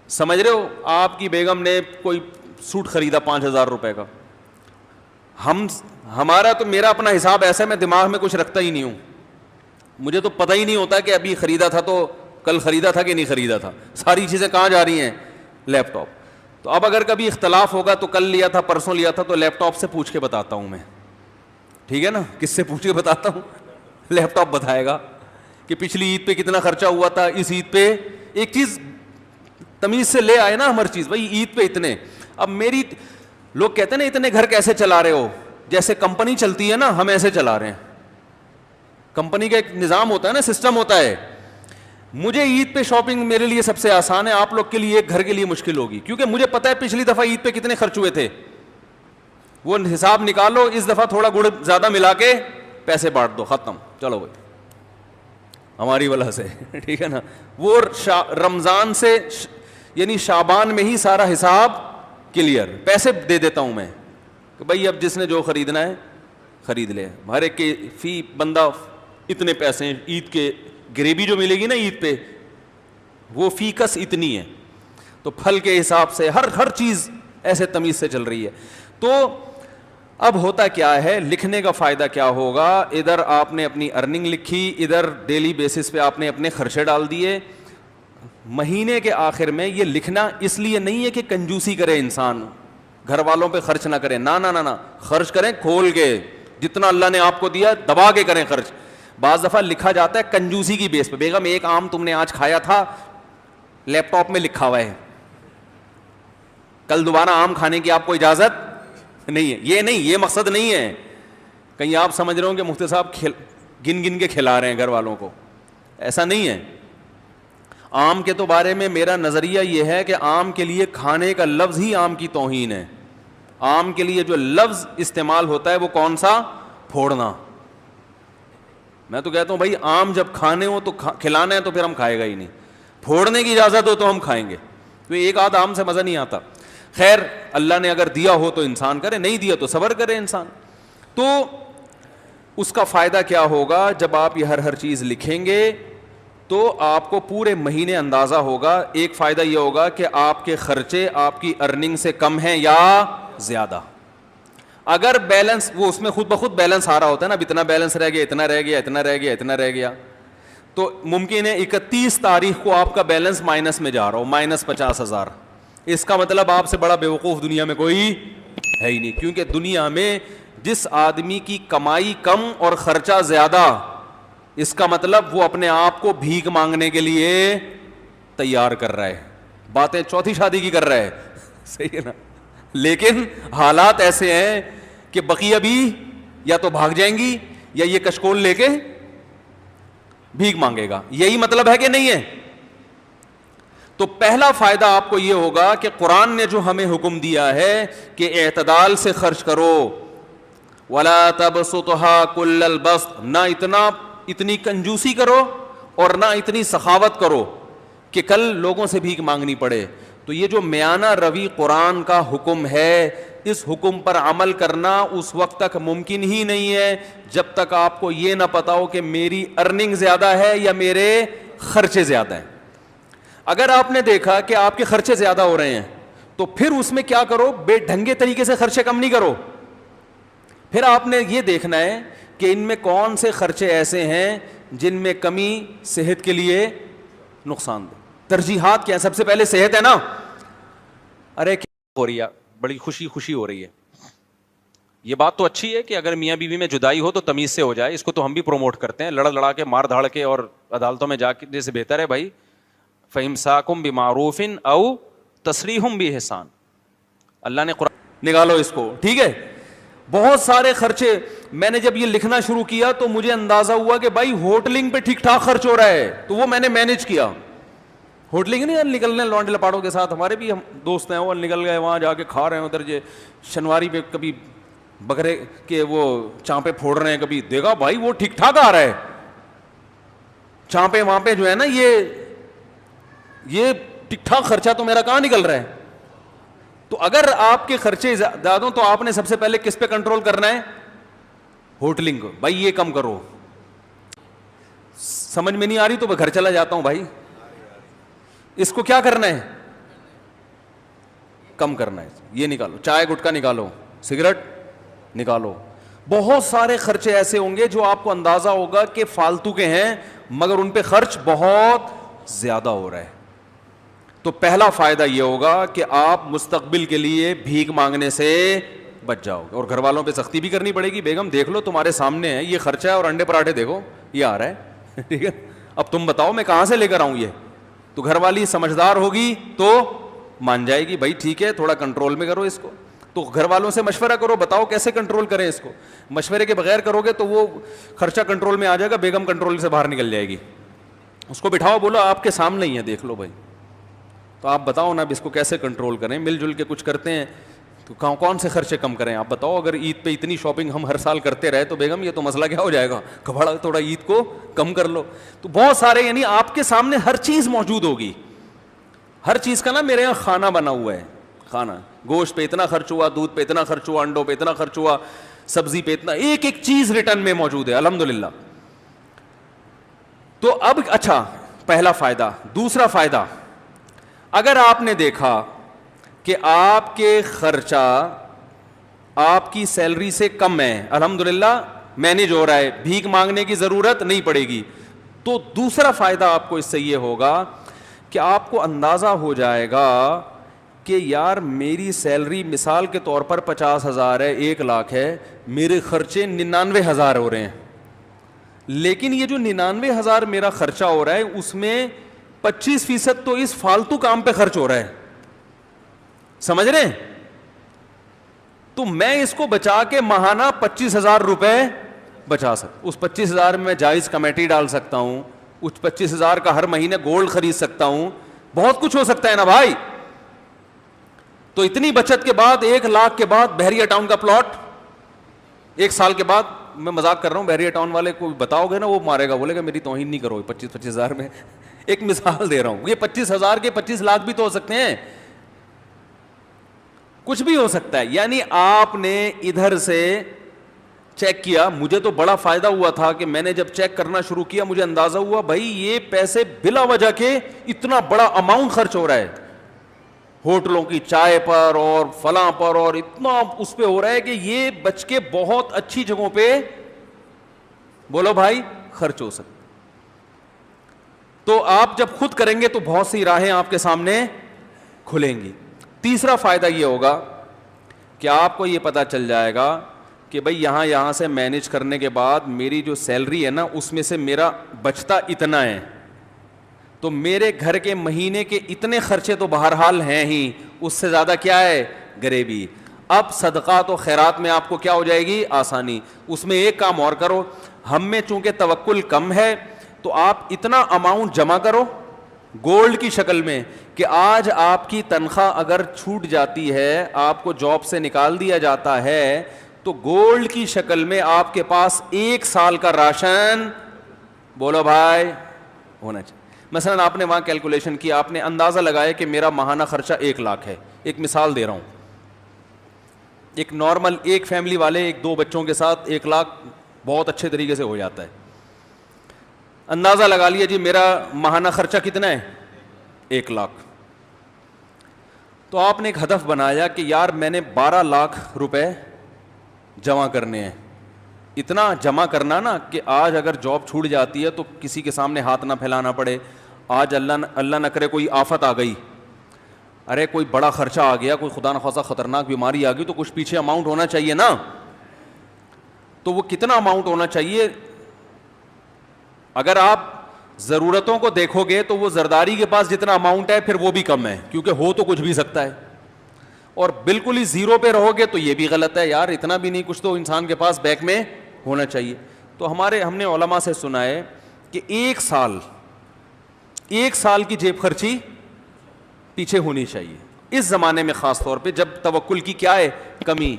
سمجھ رہے ہو؟ آپ کی بیگم نے کوئی سوٹ خریدا 5,000 روپے کا, ہمارا تو, میرا اپنا حساب ایسا ہے, میں دماغ میں کچھ رکھتا ہی نہیں ہوں. مجھے تو پتہ ہی نہیں ہوتا کہ ابھی خریدا تھا تو کل خریدا تھا کہ نہیں خریدا تھا. ساری چیزیں کہاں جا رہی ہیں؟ لیپ ٹاپ. تو اب اگر کبھی اختلاف ہوگا تو کل لیا تھا پرسوں لیا تھا, تو لیپ ٹاپ سے پوچھ کے بتاتا ہوں میں, ٹھیک ہے نا. کس سے پوچھ کے بتاتا ہوں؟ لیپ ٹاپ بتائے گا کہ پچھلی عید پہ کتنا خرچہ ہوا تھا, اس عید پہ. ایک چیز تمیز سے لے آئے نا ہر چیز, بھائی عید پہ اتنے. اب میری لوگ کہتے ہیں نا اتنے گھر کیسے چلا رہے ہو؟ جیسے کمپنی چلتی ہے نا, ہم ایسے چلا رہے ہیں. کمپنی کا ایک نظام ہوتا ہے نا, سسٹم ہوتا ہے. مجھے عید پہ شاپنگ میرے لیے سب سے آسان ہے, آپ لوگ کے لیے ایک گھر کے لیے مشکل ہوگی, کیونکہ مجھے پتا ہے پچھلی دفعہ عید پہ کتنے خرچ ہوئے تھے. وہ حساب نکالو, اس دفعہ تھوڑا گڑ زیادہ ملا کے پیسے بانٹ دو, ختم, چلو بھائی ہماری وجہ سے, ٹھیک ہے نا. وہ رمضان سے یعنی شعبان میں ہی سارا حساب کلیئر. پیسے دے دیتا ہوں میں کہ بھائی اب جس نے جو خریدنا ہے خرید لے. ہر ایک کے فی بندہ اتنے پیسے ہیں, عید کے گریوی جو ملے گی نا عید پہ وہ فی کس اتنی ہے. تو پھل کے حساب سے ہر چیز ایسے تمیز سے چل رہی ہے. تو اب ہوتا کیا ہے, لکھنے کا فائدہ کیا ہوگا؟ ادھر آپ نے اپنی ارننگ لکھی, ادھر ڈیلی بیسس پہ آپ نے اپنے خرچے ڈال دیے. مہینے کے آخر میں یہ لکھنا اس لیے نہیں ہے کہ کنجوسی کرے انسان, گھر والوں پہ خرچ نہ کرے, نہ خرچ کریں کھول کے, جتنا اللہ نے آپ کو دیا دبا کے کریں خرچ. بعض دفعہ لکھا جاتا ہے کنجوسی کی بیس پہ, بیگم ایک آم تم نے آج کھایا تھا, لیپ ٹاپ میں لکھا ہوا ہے, کل دوبارہ آم کھانے کی آپ کو اجازت نہیں ہے. یہ نہیں, یہ مقصد نہیں ہے. کہیں آپ سمجھ رہے ہوں کہ مفتی صاحب گن گن کے کھلا رہے ہیں گھر والوں کو, ایسا نہیں ہے. آم کے تو بارے میں میرا نظریہ یہ ہے کہ آم کے لیے کھانے کا لفظ ہی آم کی توہین ہے. آم کے لیے جو لفظ استعمال ہوتا ہے وہ کون سا؟ پھوڑنا. میں تو کہتا ہوں بھائی آم جب کھانے ہو تو کھلانا ہے تو پھر ہم کھائے گا ہی نہیں, پھوڑنے کی اجازت ہو تو ہم کھائیں گے, تو ایک آدھ آم سے مزہ نہیں آتا. خیر اللہ نے اگر دیا ہو تو انسان کرے, نہیں دیا تو صبر کرے انسان. تو اس کا فائدہ کیا ہوگا, جب آپ یہ ہر چیز لکھیں گے تو آپ کو پورے مہینے اندازہ ہوگا. ایک فائدہ یہ ہوگا کہ آپ کے خرچے آپ کی ارننگ سے کم ہیں یا زیادہ. اگر بیلنس, وہ اس میں خود بخود بیلنس آ رہا ہوتا ہے نا, اب اتنا بیلنس رہ گیا, اتنا رہ گیا, اتنا رہ گیا, اتنا رہ گیا, تو ممکن ہے 31 تاریخ کو آپ کا بیلنس مائنس میں جا رہا ہو, -50,000. اس کا مطلب آپ سے بڑا بیوقوف دنیا میں کوئی ہے ہی نہیں, کیونکہ دنیا میں جس آدمی کی کمائی کم اور خرچہ زیادہ, اس کا مطلب وہ اپنے آپ کو بھیک مانگنے کے لیے تیار کر رہا ہے, باتیں چوتھی شادی کی کر رہا ہے, صحیح ہے نا. لیکن حالات ایسے ہیں کہ بقیہ بھی یا تو بھاگ جائیں گی یا یہ کشکول لے کے بھیک مانگے گا. یہی مطلب ہے کہ نہیں ہے؟ تو پہلا فائدہ آپ کو یہ ہوگا کہ قرآن نے جو ہمیں حکم دیا ہے کہ اعتدال سے خرچ کرو, وَلَا تَبْسُطْهَا كُلَّ الْبَسْطِ, نہ اتنی کنجوسی کرو اور نہ اتنی سخاوت کرو کہ کل لوگوں سے بھیک مانگنی پڑے. تو یہ جو میانہ روی قرآن کا حکم ہے, اس حکم پر عمل کرنا اس وقت تک ممکن ہی نہیں ہے جب تک آپ کو یہ نہ پتا ہو کہ میری ارننگ زیادہ ہے یا میرے خرچے زیادہ ہیں. اگر آپ نے دیکھا کہ آپ کے خرچے زیادہ ہو رہے ہیں تو پھر اس میں کیا کرو, بے ڈھنگے طریقے سے خرچے کم نہیں کرو. پھر آپ نے یہ دیکھنا ہے کہ ان میں کون سے خرچے ایسے ہیں جن میں کمی صحت کے لیے نقصان دہ. ترجیحات کیا ہیں؟ سب سے پہلے صحت ہے نا. ارے کیا ہو رہی ہے, بڑی خوشی ہو رہی ہے. یہ بات تو اچھی ہے کہ اگر میاں بیوی میں جدائی ہو تو تمیز سے ہو جائے, اس کو تو ہم بھی پروموٹ کرتے ہیں. لڑا کے مار دھاڑ کے اور عدالتوں میں جا کے جیسے بہتر ہے بھائی فَإِمْسَاكُمْ بِمَعْرُوفٍ أَوْ تَسْرِيحٌ بِإِحْسَانٍ. اللہ نے قرآن نکالو اس کو, ٹھیک ہے. بہت سارے خرچے, میں نے جب یہ لکھنا شروع کیا تو مجھے اندازہ ہوا کہ بھائی ہوٹلنگ پہ ٹھیک ٹھاک خرچ ہو رہا ہے, تو وہ میں نے مینج کیا. ہوٹلنگ نہیں نکلنے لونڈے لپاڑوں کے ساتھ, ہمارے بھی ہم دوست ہیں وہ نکل گئے وہاں جا کے کھا رہے ہیں ادھر یہ شنواری پہ, کبھی بکرے کے وہ چانپے پھوڑ رہے ہیں, کبھی دیکھا بھائی وہ ٹھیک ٹھاک آ رہا ہے. چانپے وہاں پہ جو ہے نا یہ ٹھیک ٹھاک خرچہ تو میرا کہاں نکل رہا ہے. تو اگر آپ کے خرچے زیادہ ہوں تو آپ نے سب سے پہلے کس پہ کنٹرول کرنا ہے؟ ہوٹلنگ کو. بھائی یہ کم کرو. سمجھ میں نہیں آ رہی تو میں گھر چلا جاتا ہوں بھائی. اس کو کیا کرنا ہے؟ کم کرنا ہے. یہ نکالو, چائے گٹکا نکالو, سگریٹ نکالو. بہت سارے خرچے ایسے ہوں گے جو آپ کو اندازہ ہوگا کہ فالتو کے ہیں مگر ان پہ خرچ بہت زیادہ ہو رہا ہے. تو پہلا فائدہ یہ ہوگا کہ آپ مستقبل کے لیے بھیک مانگنے سے بچ جاؤ گے. اور گھر والوں پہ سختی بھی کرنی پڑے گی, بیگم دیکھ لو تمہارے سامنے ہے یہ خرچہ ہے اور انڈے پراٹھے دیکھو یہ آ رہا ہے, ٹھیک ہے, اب تم بتاؤ میں کہاں سے لے کر آؤں یہ. تو گھر والی سمجھدار ہوگی تو مان جائے گی, بھائی ٹھیک ہے تھوڑا کنٹرول میں کرو اس کو. تو گھر والوں سے مشورہ کرو, بتاؤ کیسے کنٹرول کریں اس کو. مشورے کے بغیر کرو گے تو وہ خرچہ کنٹرول میں آ جائے گا, بیگم کنٹرول سے باہر نکل جائے گی. اس کو بٹھاؤ, بولو آپ کے سامنے ہی ہے دیکھ لو بھائی, تو آپ بتاؤ نا اب اس کو کیسے کنٹرول کریں. مل جل کے کچھ کرتے ہیں تو کون سے خرچے کم کریں آپ بتاؤ. اگر عید پہ اتنی شاپنگ ہم ہر سال کرتے رہے تو بیگم یہ تو مسئلہ کیا ہو جائے گا, کبھڑا تھوڑا عید کو کم کر لو. تو بہت سارے, یعنی آپ کے سامنے ہر چیز موجود ہوگی. ہر چیز کا نا میرے یہاں کھانا بنا ہوا ہے, کھانا, گوشت پہ اتنا خرچ ہوا, دودھ پہ اتنا خرچ ہوا, انڈوں پہ اتنا خرچ ہوا, سبزی پہ اتنا, ایک ایک چیز ریٹرن میں موجود ہے الحمدللہ. تو اب اچھا پہلا فائدہ. دوسرا فائدہ, اگر آپ نے دیکھا کہ آپ کے خرچہ آپ کی سیلری سے کم ہے, الحمدللہ مینیج ہو رہا ہے, بھیک مانگنے کی ضرورت نہیں پڑے گی, تو دوسرا فائدہ آپ کو اس سے یہ ہوگا کہ آپ کو اندازہ ہو جائے گا کہ یار میری سیلری مثال کے طور پر 50,000 ہے, 1,00,000 ہے, میرے خرچے 99,000 ہو رہے ہیں. لیکن یہ جو 99,000 میرا خرچہ ہو رہا ہے اس میں 25% تو اس فالتو کام پہ خرچ ہو رہا ہے, سمجھ رہے ہیں. تو میں اس کو بچا کے ماہانہ 25,000 روپے بچا سکتا. اس 25,000 میں جائز کمیٹی ڈال سکتا ہوں, اس 25,000 کا ہر مہینے گولڈ خرید سکتا ہوں, بہت کچھ ہو سکتا ہے نا بھائی. تو اتنی بچت کے بعد 1,00,000 کے بعد بحریہ ٹاؤن کا پلاٹ 1 سال کے بعد میں مذاق کر رہا ہوں, بیریا ٹاؤن والے کو بتاؤ گے نا وہ مارے گا, بولے گا میری توہین نہیں کرو 25,000 میں. ایک مثال دے رہا ہوں, یہ 25,000 کے 25 لاکھ بھی تو ہو سکتے ہیں, کچھ بھی ہو سکتا ہے. یعنی آپ نے ادھر سے چیک کیا, مجھے تو بڑا فائدہ ہوا تھا کہ میں نے جب چیک کرنا شروع کیا مجھے اندازہ ہوا بھائی یہ پیسے بلا وجہ کے اتنا بڑا اماؤنٹ خرچ ہو رہا ہے ہوٹلوں کی چائے پر اور فلاں پر, اور اتنا اس پہ ہو رہا ہے کہ یہ بچ کے بہت اچھی جگہوں پہ بولو بھائی خرچ ہو سکتا. تو آپ جب خود کریں گے تو بہت سی راہیں آپ کے سامنے کھلیں گی. تیسرا فائدہ یہ ہوگا کہ آپ کو یہ پتہ چل جائے گا کہ بھئی یہاں سے مینیج کرنے کے بعد میری جو سیلری ہے نا اس میں سے میرا بچتا اتنا ہے, تو میرے گھر کے مہینے کے اتنے خرچے تو بہرحال ہیں ہی, اس سے زیادہ کیا ہے غریبی. اب صدقات و خیرات میں آپ کو کیا ہو جائے گی آسانی. اس میں ایک کام اور کرو, ہم میں چونکہ توکل کم ہے تو آپ اتنا اماؤنٹ جمع کرو گولڈ کی شکل میں کہ آج آپ کی تنخواہ اگر چھوٹ جاتی ہے, آپ کو جاب سے نکال دیا جاتا ہے, تو گولڈ کی شکل میں آپ کے پاس 1 سال کا راشن بولو بھائی ہونا چاہیے. مثلا آپ نے وہاں کیلکولیشن کیا, آپ نے اندازہ لگایا کہ میرا ماہانہ خرچہ 1 لاکھ ہے. ایک مثال دے رہا ہوں, ایک نارمل ایک فیملی والے 1-2 بچوں کے ساتھ 1 لاکھ بہت اچھے طریقے سے ہو جاتا ہے. اندازہ لگا لیا جی میرا ماہانہ خرچہ کتنا ہے 1 لاکھ. تو آپ نے ایک ہدف بنایا کہ یار میں نے 12 لاکھ روپے جمع کرنے ہیں. اتنا جمع کرنا نا کہ آج اگر جاب چھوٹ جاتی ہے تو کسی کے سامنے ہاتھ نہ پھیلانا پڑے. آج اللہ نہ کرے کوئی آفت آ گئی, ارے کوئی بڑا خرچہ آ گیا, کوئی خدا نخواستہ خطرناک بیماری آ گئی, تو کچھ پیچھے اماؤنٹ ہونا چاہیے نا. تو وہ کتنا اماؤنٹ ہونا چاہیے؟ اگر آپ ضرورتوں کو دیکھو گے تو وہ زرداری کے پاس جتنا اماؤنٹ ہے پھر وہ بھی کم ہے, کیونکہ ہو تو کچھ بھی سکتا ہے. اور بالکل ہی زیرو پہ رہو گے تو یہ بھی غلط ہے, یار اتنا بھی نہیں, کچھ تو انسان کے پاس بیک میں ہونا چاہیے. تو ہم نے علماء سے سنا ہے کہ 1 سال کی جیب خرچی پیچھے ہونی چاہیے اس زمانے میں, خاص طور پہ جب توکل کی کیا ہے کمی.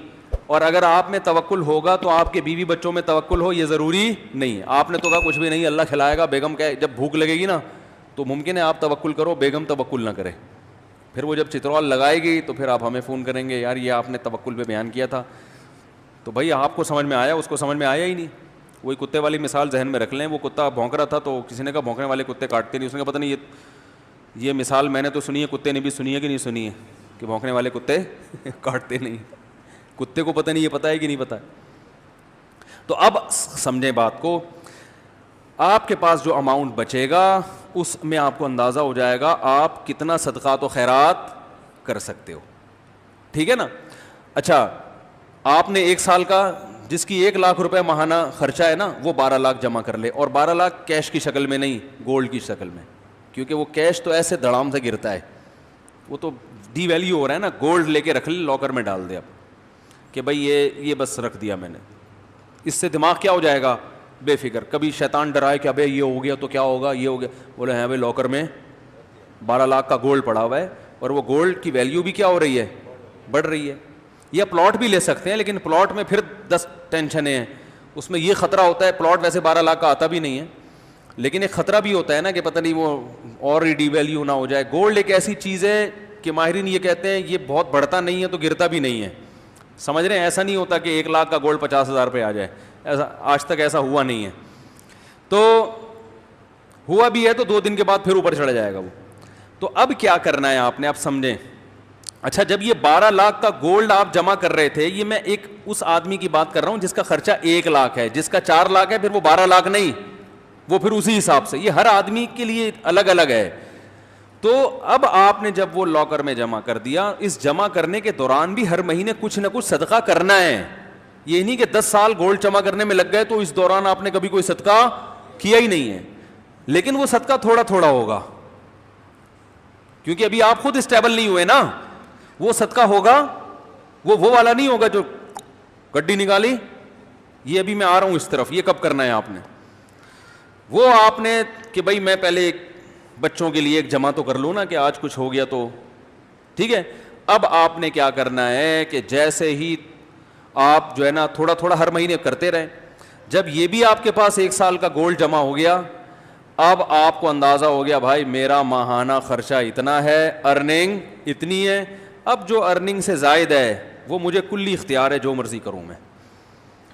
اور اگر آپ میں توکل ہوگا تو آپ کے بیوی بچوں میں توکل ہو یہ ضروری نہیں ہے. آپ نے تو کہا کچھ بھی نہیں اللہ کھلائے گا, بیگم کہ جب بھوک لگے گی نا تو ممکن ہے آپ توکل کرو, بیگم توکل نہ کرے. پھر وہ جب چترال لگائے گی تو پھر آپ ہمیں فون کریں گے یار یہ آپ نے توکل پہ بیان کیا تھا. تو بھائی آپ کو سمجھ میں آیا, اس کو سمجھ میں آیا ہی نہیں. وہی کتے والی مثال ذہن میں رکھ لیں, وہ کتا بھونک رہا تھا تو کسی نے کہا بھونکنے والے کتے کاٹتے نہیں. اس نے کہا پتہ نہیں یہ مثال میں نے تو سنی ہے, کتے نے بھی سنی ہے کہ نہیں سنی ہے کہ بھونکنے والے کتے کاٹتے نہیں. کتے کو پتہ نہیں یہ پتہ ہے کہ نہیں پتہ ہے. تو اب سمجھیں بات کو, آپ کے پاس جو اماؤنٹ بچے گا اس میں آپ کو اندازہ ہو جائے گا آپ کتنا صدقات و خیرات کر سکتے ہو. ٹھیک ہے نا. اچھا آپ نے 1 سال کا جس کی 1 لاکھ روپے ماہانہ خرچہ ہے نا وہ 12 لاکھ جمع کر لے, اور 12 لاکھ کیش کی شکل میں نہیں, گولڈ کی شکل میں, کیونکہ وہ کیش تو ایسے دھڑام سے گرتا ہے, وہ تو ڈی ویلیو ہو رہا ہے نا. گولڈ لے کے رکھ لے, لاکر میں ڈال دے آپ کہ بھائی یہ بس رکھ دیا میں نے. اس سے دماغ کیا ہو جائے گا بے فکر. کبھی شیطان ڈرائے کہ ابے یہ ہو گیا تو کیا ہوگا, یہ ہو گیا, بولے ہیں بھائی لاکر میں 12 لاکھ کا گولڈ پڑا ہوا ہے, اور وہ گولڈ کی ویلیو بھی کیا ہو رہی ہے بڑھ رہی ہے. یا پلاٹ بھی لے سکتے ہیں, لیکن پلاٹ میں پھر 10 ٹینشنیں ہیں. اس میں یہ خطرہ ہوتا ہے, پلاٹ ویسے 12 لاکھ کا آتا بھی نہیں ہے, لیکن ایک خطرہ بھی ہوتا ہے نا کہ پتہ نہیں وہ اور ڈی ویلیو نہ ہو جائے. گولڈ ایک ایسی چیز ہے کہ ماہرین یہ کہتے ہیں یہ بہت بڑھتا نہیں ہے تو گرتا بھی نہیں ہے. سمجھ رہے ہیں, ایسا نہیں ہوتا کہ 1 لاکھ کا گولڈ 50,000 پہ آ جائے, ایسا آج تک ایسا ہوا نہیں ہے. تو ہوا بھی ہے تو 2 دن کے بعد پھر اوپر چڑھ جائے گا وہ. تو اب کیا کرنا ہے آپ نے, آپ سمجھیں. اچھا جب یہ 12 لاکھ کا گولڈ آپ جمع کر رہے تھے, یہ میں ایک اس آدمی کی بات کر رہا ہوں جس کا خرچہ 1 لاکھ ہے, جس کا 4 لاکھ ہے پھر وہ 12 لاکھ نہیں, وہ پھر اسی حساب سے. یہ ہر آدمی کے لیے الگ الگ ہے. تو اب آپ نے جب وہ لاکر میں جمع کر دیا, اس جمع کرنے کے دوران بھی ہر مہینے کچھ نہ کچھ صدقہ کرنا ہے. یہ نہیں کہ 10 سال گولڈ جمع کرنے میں لگ گئے تو اس دوران آپ نے کبھی کوئی صدقہ کیا ہی نہیں ہے. لیکن وہ صدقہ تھوڑا تھوڑا ہوگا, کیونکہ ابھی آپ خود اسٹیبل نہیں ہوئے نا. وہ صدقہ ہوگا وہ والا نہیں ہوگا جو گڈی نکالی, یہ ابھی میں آ رہا ہوں اس طرف, یہ کب کرنا ہے آپ نے. وہ آپ نے کہ بھائی میں پہلے بچوں کے لیے ایک جمع تو کر لوں نا کہ آج کچھ ہو گیا تو ٹھیک ہے. اب آپ نے کیا کرنا ہے کہ جیسے ہی آپ جو ہے نا تھوڑا تھوڑا ہر مہینے کرتے رہیں. جب یہ بھی آپ کے پاس 1 سال کا گولڈ جمع ہو گیا, اب آپ کو اندازہ ہو گیا بھائی میرا ماہانہ خرچہ اتنا ہے, ارننگ اتنی ہے, اب جو ارننگ سے زائد ہے وہ مجھے کلی اختیار ہے, جو مرضی کروں میں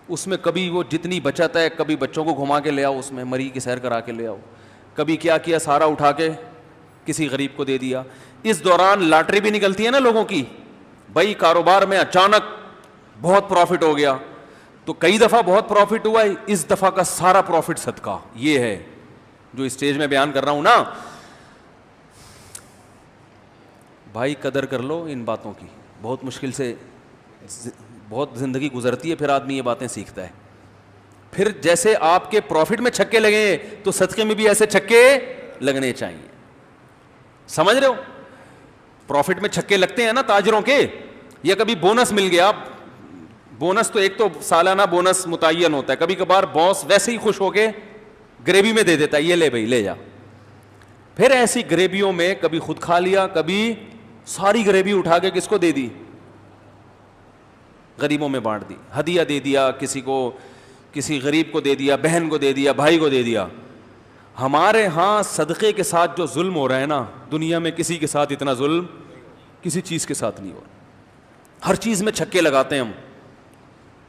اس میں. کبھی وہ جتنی بچت ہے, کبھی بچوں کو گھما کے لے آؤ, اس میں مری کی سیر کرا کے لے آؤ, کبھی کیا کیا سارا اٹھا کے کسی غریب کو دے دیا. اس دوران لاٹری بھی نکلتی ہے نا لوگوں کی, بھائی کاروبار میں اچانک بہت پروفٹ ہو گیا, تو کئی دفعہ بہت پروفٹ ہوا ہے, اس دفعہ کا سارا پروفٹ صدقہ. یہ ہے جو اسٹیج میں بیان کر رہا ہوں نا. بھائی قدر کر لو ان باتوں کی, بہت مشکل سے بہت زندگی گزرتی ہے, پھر آدمی یہ باتیں سیکھتا ہے. پھر جیسے آپ کے پروفٹ میں چھکے لگے تو صدقے میں بھی ایسے چھکے لگنے چاہیے. سمجھ رہے ہو؟ پروفٹ میں چھکے لگتے ہیں نا تاجروں کے, یا کبھی بونس مل گیا. بونس تو ایک تو سالانہ بونس متعین ہوتا ہے, کبھی کبھار باس ویسے ہی خوش ہو کے گریوی میں دے دیتا ہے, یہ لے بھائی لے جا. پھر ایسی گریویوں میں کبھی خود کھا لیا, کبھی ساری گریوی اٹھا کے کس کو دے دی, غریبوں میں بانٹ دی, ہدیہ دے دیا کسی کو, کسی غریب کو دے دیا, بہن کو دے دیا, بھائی کو دے دیا. ہمارے ہاں صدقے کے ساتھ جو ظلم ہو رہا ہے نا, دنیا میں کسی کے ساتھ اتنا ظلم کسی چیز کے ساتھ نہیں ہو رہا. ہر چیز میں چھکے لگاتے ہیں ہم.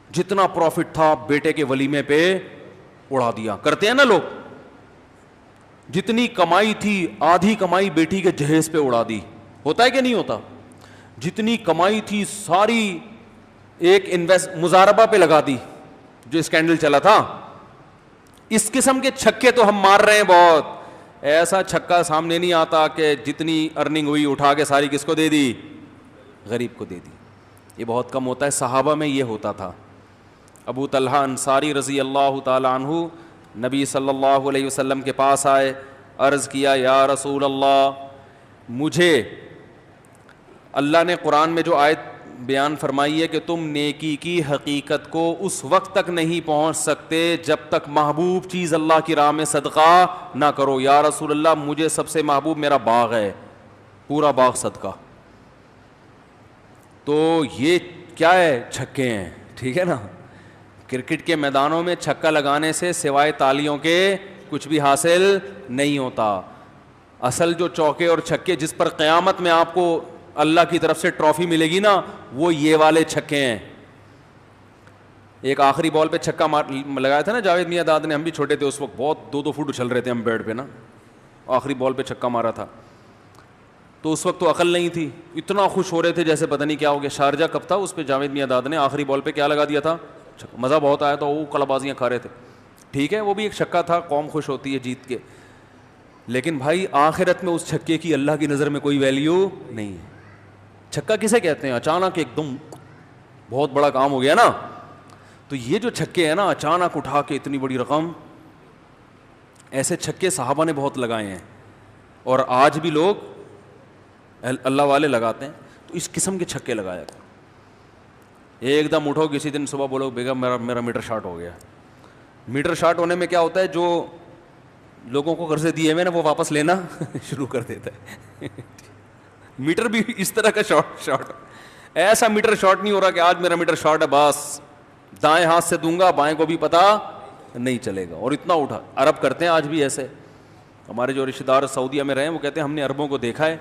جتنا پروفٹ تھا بیٹے کے ولیمے پہ اڑا دیا, کرتے ہیں نا لوگ. جتنی کمائی تھی آدھی کمائی بیٹی کے جہیز پہ اڑا دی. ہوتا ہے کہ نہیں ہوتا؟ جتنی کمائی تھی ساری ایک مزاربہ پہ لگا دی, جو اسکینڈل چلا تھا. اس قسم کے چھکے تو ہم مار رہے ہیں بہت. ایسا چھکا سامنے نہیں آتا کہ جتنی ارننگ ہوئی اٹھا کے ساری کس کو دے دی, غریب کو دے دی. یہ بہت کم ہوتا ہے. صحابہ میں یہ ہوتا تھا. ابو طلحہ انصاری رضی اللہ تعالی عنہ نبی صلی اللہ علیہ وسلم کے پاس آئے, عرض کیا یا رسول اللہ, مجھے اللہ نے قرآن میں جو آیت بیان فرمائی ہے کہ تم نیکی کی حقیقت کو اس وقت تک نہیں پہنچ سکتے جب تک محبوب چیز اللہ کی راہ میں صدقہ نہ کرو. یا رسول اللہ مجھے سب سے محبوب میرا باغ ہے, پورا باغ صدقہ. تو یہ کیا ہے, چھکے ہیں. ٹھیک ہے نا, کرکٹ کے میدانوں میں چھکا لگانے سے سوائے تالیوں کے کچھ بھی حاصل نہیں ہوتا. اصل جو چوکے اور چھکے جس پر قیامت میں آپ کو اللہ کی طرف سے ٹرافی ملے گی نا, وہ یہ والے چھکے ہیں. ایک آخری بال پہ چھکا لگایا تھا نا جاوید میاں داد نے, ہم بھی چھوٹے تھے اس وقت, بہت 2-2 فٹ اچھل رہے تھے ہم بیڈ پہ نا, آخری بال پہ چھکا مارا تھا. تو اس وقت تو عقل نہیں تھی, اتنا خوش ہو رہے تھے جیسے پتہ نہیں کیا ہو گیا. شارجہ کب تھا, اس پہ جاوید میاں داد نے آخری بال پہ کیا لگا دیا تھا, مزہ بہت آیا تھا, وہ کلابازیاں کھا رہے تھے. ٹھیک ہے, وہ بھی ایک چھکا تھا, قوم خوش ہوتی ہے جیت کے. لیکن بھائی آخرت میں اس چھکے کی اللہ کی نظر میں کوئی ویلیو نہیں ہے. چھکا کسے کہتے ہیں؟ اچانک ایک دم بہت بڑا کام ہو گیا نا. تو یہ جو چھکے ہیں نا, اچانک اٹھا کے اتنی بڑی رقم, ایسے چھکے صحابہ نے بہت لگائے ہیں, اور آج بھی لوگ اللہ والے لگاتے ہیں. تو اس قسم کے چھکے لگایا کرو. ایک دم اٹھو کسی دن صبح بولو بیگم میرا میٹر شارٹ ہو گیا. میٹر شارٹ ہونے میں کیا ہوتا ہے, جو لوگوں کو قرضے دیے ہوئے نا وہ واپس لینا شروع کر دیتا ہے. میٹر بھی اس طرح کا شارٹ. ایسا میٹر شارٹ نہیں ہو رہا کہ آج میرا میٹر شارٹ ہے بس دائیں ہاتھ سے دوں گا بائیں کو بھی پتہ نہیں چلے گا, اور اتنا اٹھا. عرب کرتے ہیں آج بھی ایسے. ہمارے جو رشتہ دار سعودیہ میں رہے ہیں وہ کہتے ہیں ہم نے عربوں کو دیکھا ہے,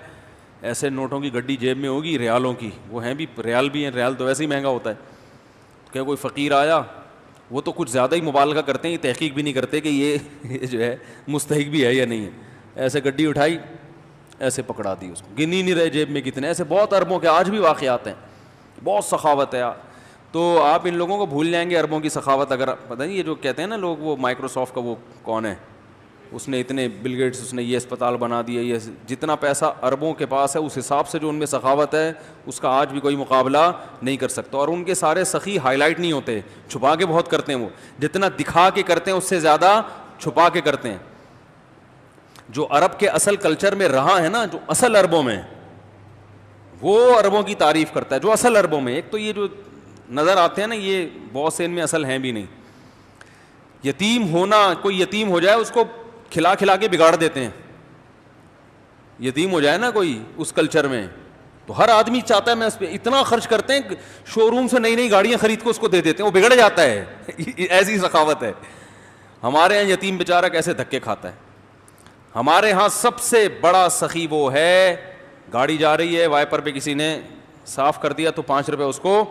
ایسے نوٹوں کی گڈی جیب میں ہوگی ریالوں کی, وہ ہیں بھی ریال بھی ہیں, ریال تو ویسے ہی مہنگا ہوتا ہے. کہ کوئی فقیر آیا, وہ تو کچھ زیادہ ہی مبالغہ کرتے ہیں, یہ تحقیق بھی نہیں کرتے کہ یہ جو ہے مستحق بھی ہے یا نہیں ہے. ایسے گڈی اٹھائی, ایسے پکڑا دی اس کو, گنی نہیں رہے جیب میں کتنے. ایسے بہت عربوں کے آج بھی واقعات ہیں, بہت سخاوت ہے. تو آپ ان لوگوں کو بھول جائیں گے عربوں کی سخاوت. اگر پتہ نہیں یہ جو کہتے ہیں نا لوگ, وہ مائکروسافٹ کا وہ کون ہے, اس نے اتنے بل گیٹس, اس نے یہ اسپتال بنا دیا, یہ جتنا پیسہ عربوں کے پاس ہے اس حساب سے جو ان میں سخاوت ہے اس کا آج بھی کوئی مقابلہ نہیں کر سکتا. اور ان کے سارے سخی ہائی لائٹ نہیں ہوتے, چھپا کے بہت کرتے ہیں. وہ جتنا دکھا کے کرتے ہیں اس سے زیادہ چھپا کے کرتے ہیں. جو عرب کے اصل کلچر میں رہا ہے نا, جو اصل عربوں میں, وہ عربوں کی تعریف کرتا ہے. جو اصل عربوں میں, ایک تو یہ جو نظر آتے ہیں نا یہ بہت سے ان میں اصل ہیں بھی نہیں. یتیم ہونا, کوئی یتیم ہو جائے اس کو کھلا کھلا کے بگاڑ دیتے ہیں. یتیم ہو جائے نا کوئی اس کلچر میں, تو ہر آدمی چاہتا ہے میں اس پہ اتنا خرچ کرتے ہیں, شو روم سے نئی نئی گاڑیاں خرید کو اس کو دے دیتے ہیں, وہ بگڑ جاتا ہے. ایسی سخاوت ہے. ہمارے یہاں یتیم بیچارہ کیسے دھکے کھاتا ہے. ہمارے ہاں سب سے بڑا سخی وہ ہے, گاڑی جا رہی ہے وائپر پہ کسی نے صاف کر دیا تو 5 روپے اس کو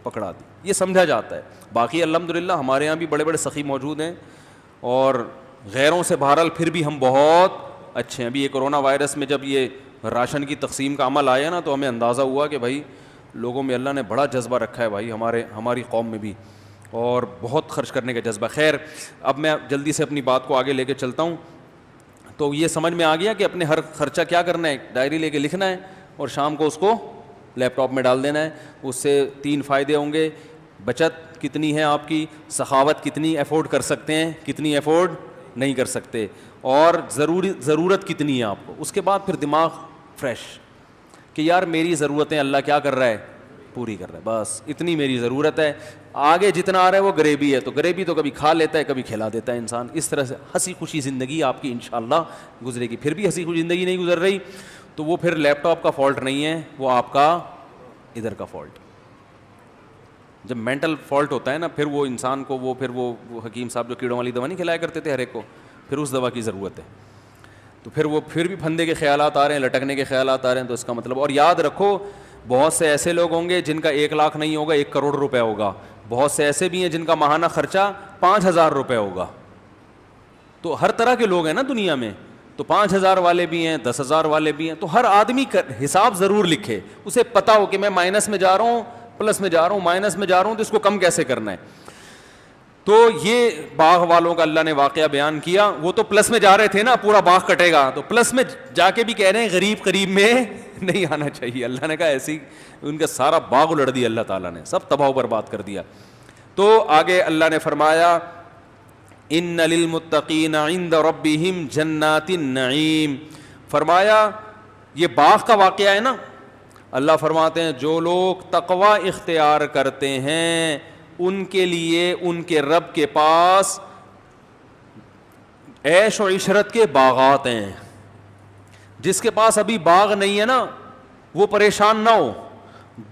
پکڑا دی, یہ سمجھا جاتا ہے. باقی الحمدللہ ہمارے یہاں بھی بڑے بڑے سخی موجود ہیں, اور غیروں سے بہرحال پھر بھی ہم بہت اچھے ہیں. ابھی یہ کرونا وائرس میں جب یہ راشن کی تقسیم کا عمل آیا نا, تو ہمیں اندازہ ہوا کہ بھائی لوگوں میں اللہ نے بڑا جذبہ رکھا ہے بھائی, ہماری قوم میں بھی, اور بہت خرچ کرنے کا جذبہ. خیر اب میں جلدی سے اپنی بات کو آگے لے کے چلتا ہوں. تو یہ سمجھ میں آ گیا کہ اپنے ہر خرچہ کیا کرنا ہے, ڈائری لے کے لکھنا ہے اور شام کو اس کو لیپ ٹاپ میں ڈال دینا ہے. اس سے 3 فائدے ہوں گے. بچت کتنی ہے آپ کی, سخاوت کتنی افورڈ کر سکتے ہیں, کتنی افورڈ نہیں کر سکتے, اور ضرورت کتنی ہے آپ کو. اس کے بعد پھر دماغ فریش کہ یار میری ضرورتیں اللہ کیا کر رہا ہے, پوری کر رہا ہے, بس اتنی میری ضرورت ہے. آگے جتنا آ رہا ہے وہ غریبی ہے, تو غریبی تو کبھی کھا لیتا ہے کبھی کھلا دیتا ہے انسان. اس طرح سے ہنسی خوشی زندگی آپ کی انشاءاللہ گزرے گی. پھر بھی ہنسی خوشی زندگی نہیں گزر رہی تو وہ پھر لیپ ٹاپ کا فالٹ نہیں ہے, وہ آپ کا ادھر کا فالٹ. جب مینٹل فالٹ ہوتا ہے نا, پھر وہ انسان کو وہ حکیم صاحب جو کیڑوں والی دوا نہیں کھلایا کرتے تھے ہر ایک کو, پھر اس دوا کی ضرورت ہے. تو پھر وہ پھر بھی پھندے کے خیالات آ رہے ہیں, لٹکنے کے خیالات آ رہے ہیں, تو اس کا مطلب. اور یاد رکھو بہت سے ایسے لوگ ہوں گے جن کا 1 لاکھ نہیں ہوگا, 1 کروڑ روپے ہوگا. بہت سے ایسے بھی ہیں جن کا ماہانہ خرچہ 5,000 روپے ہوگا. تو ہر طرح کے لوگ ہیں نا دنیا میں, تو 5,000 والے بھی ہیں, 10,000 والے بھی ہیں. تو ہر آدمی حساب ضرور لکھے, اسے پتا ہو کہ میں مائنس میں جا رہا ہوں, پلس میں جا رہا ہوں, مائنس میں جا رہا ہوں, تو اس کو کم کیسے کرنا ہے. تو یہ باغ والوں کا اللہ نے واقعہ بیان کیا. وہ تو پلس میں جا رہے تھے نا, پورا باغ کٹے گا, تو پلس میں جا کے بھی کہہ رہے ہیں غریب قریب میں نہیں آنا چاہیے. اللہ نے کہا ایسی ان کا سارا باغ الٹ دیا اللہ تعالیٰ نے, سب تباہ و برباد کر دیا. تو آگے اللہ نے فرمایا ان للمتقین عند ربہم جنات النعیم. فرمایا یہ باغ کا واقعہ ہے نا, اللہ فرماتے ہیں جو لوگ تقوی اختیار کرتے ہیں ان کے لیے ان کے رب کے پاس عیش و عشرت کے باغات ہیں. جس کے پاس ابھی باغ نہیں ہے نا وہ پریشان نہ ہو.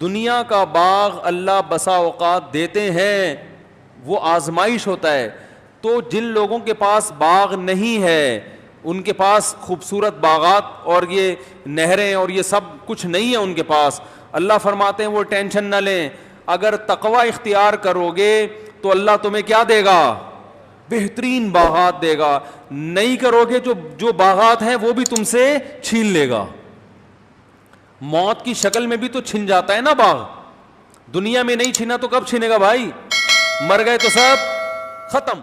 دنیا کا باغ اللہ بسا اوقات دیتے ہیں, وہ آزمائش ہوتا ہے. تو جن لوگوں کے پاس باغ نہیں ہے, ان کے پاس خوبصورت باغات اور یہ نہریں اور یہ سب کچھ نہیں ہے ان کے پاس, اللہ فرماتے ہیں وہ ٹینشن نہ لیں. اگر تقوی اختیار کرو گے تو اللہ تمہیں کیا دے گا, بہترین باغات دے گا. نہیں کرو گے جو باغات ہیں وہ بھی تم سے چھین لے گا. موت کی شکل میں بھی تو چھن جاتا ہے نا باغ, دنیا میں نہیں چھنا تو کب چھنے گا بھائی, مر گئے تو سب ختم.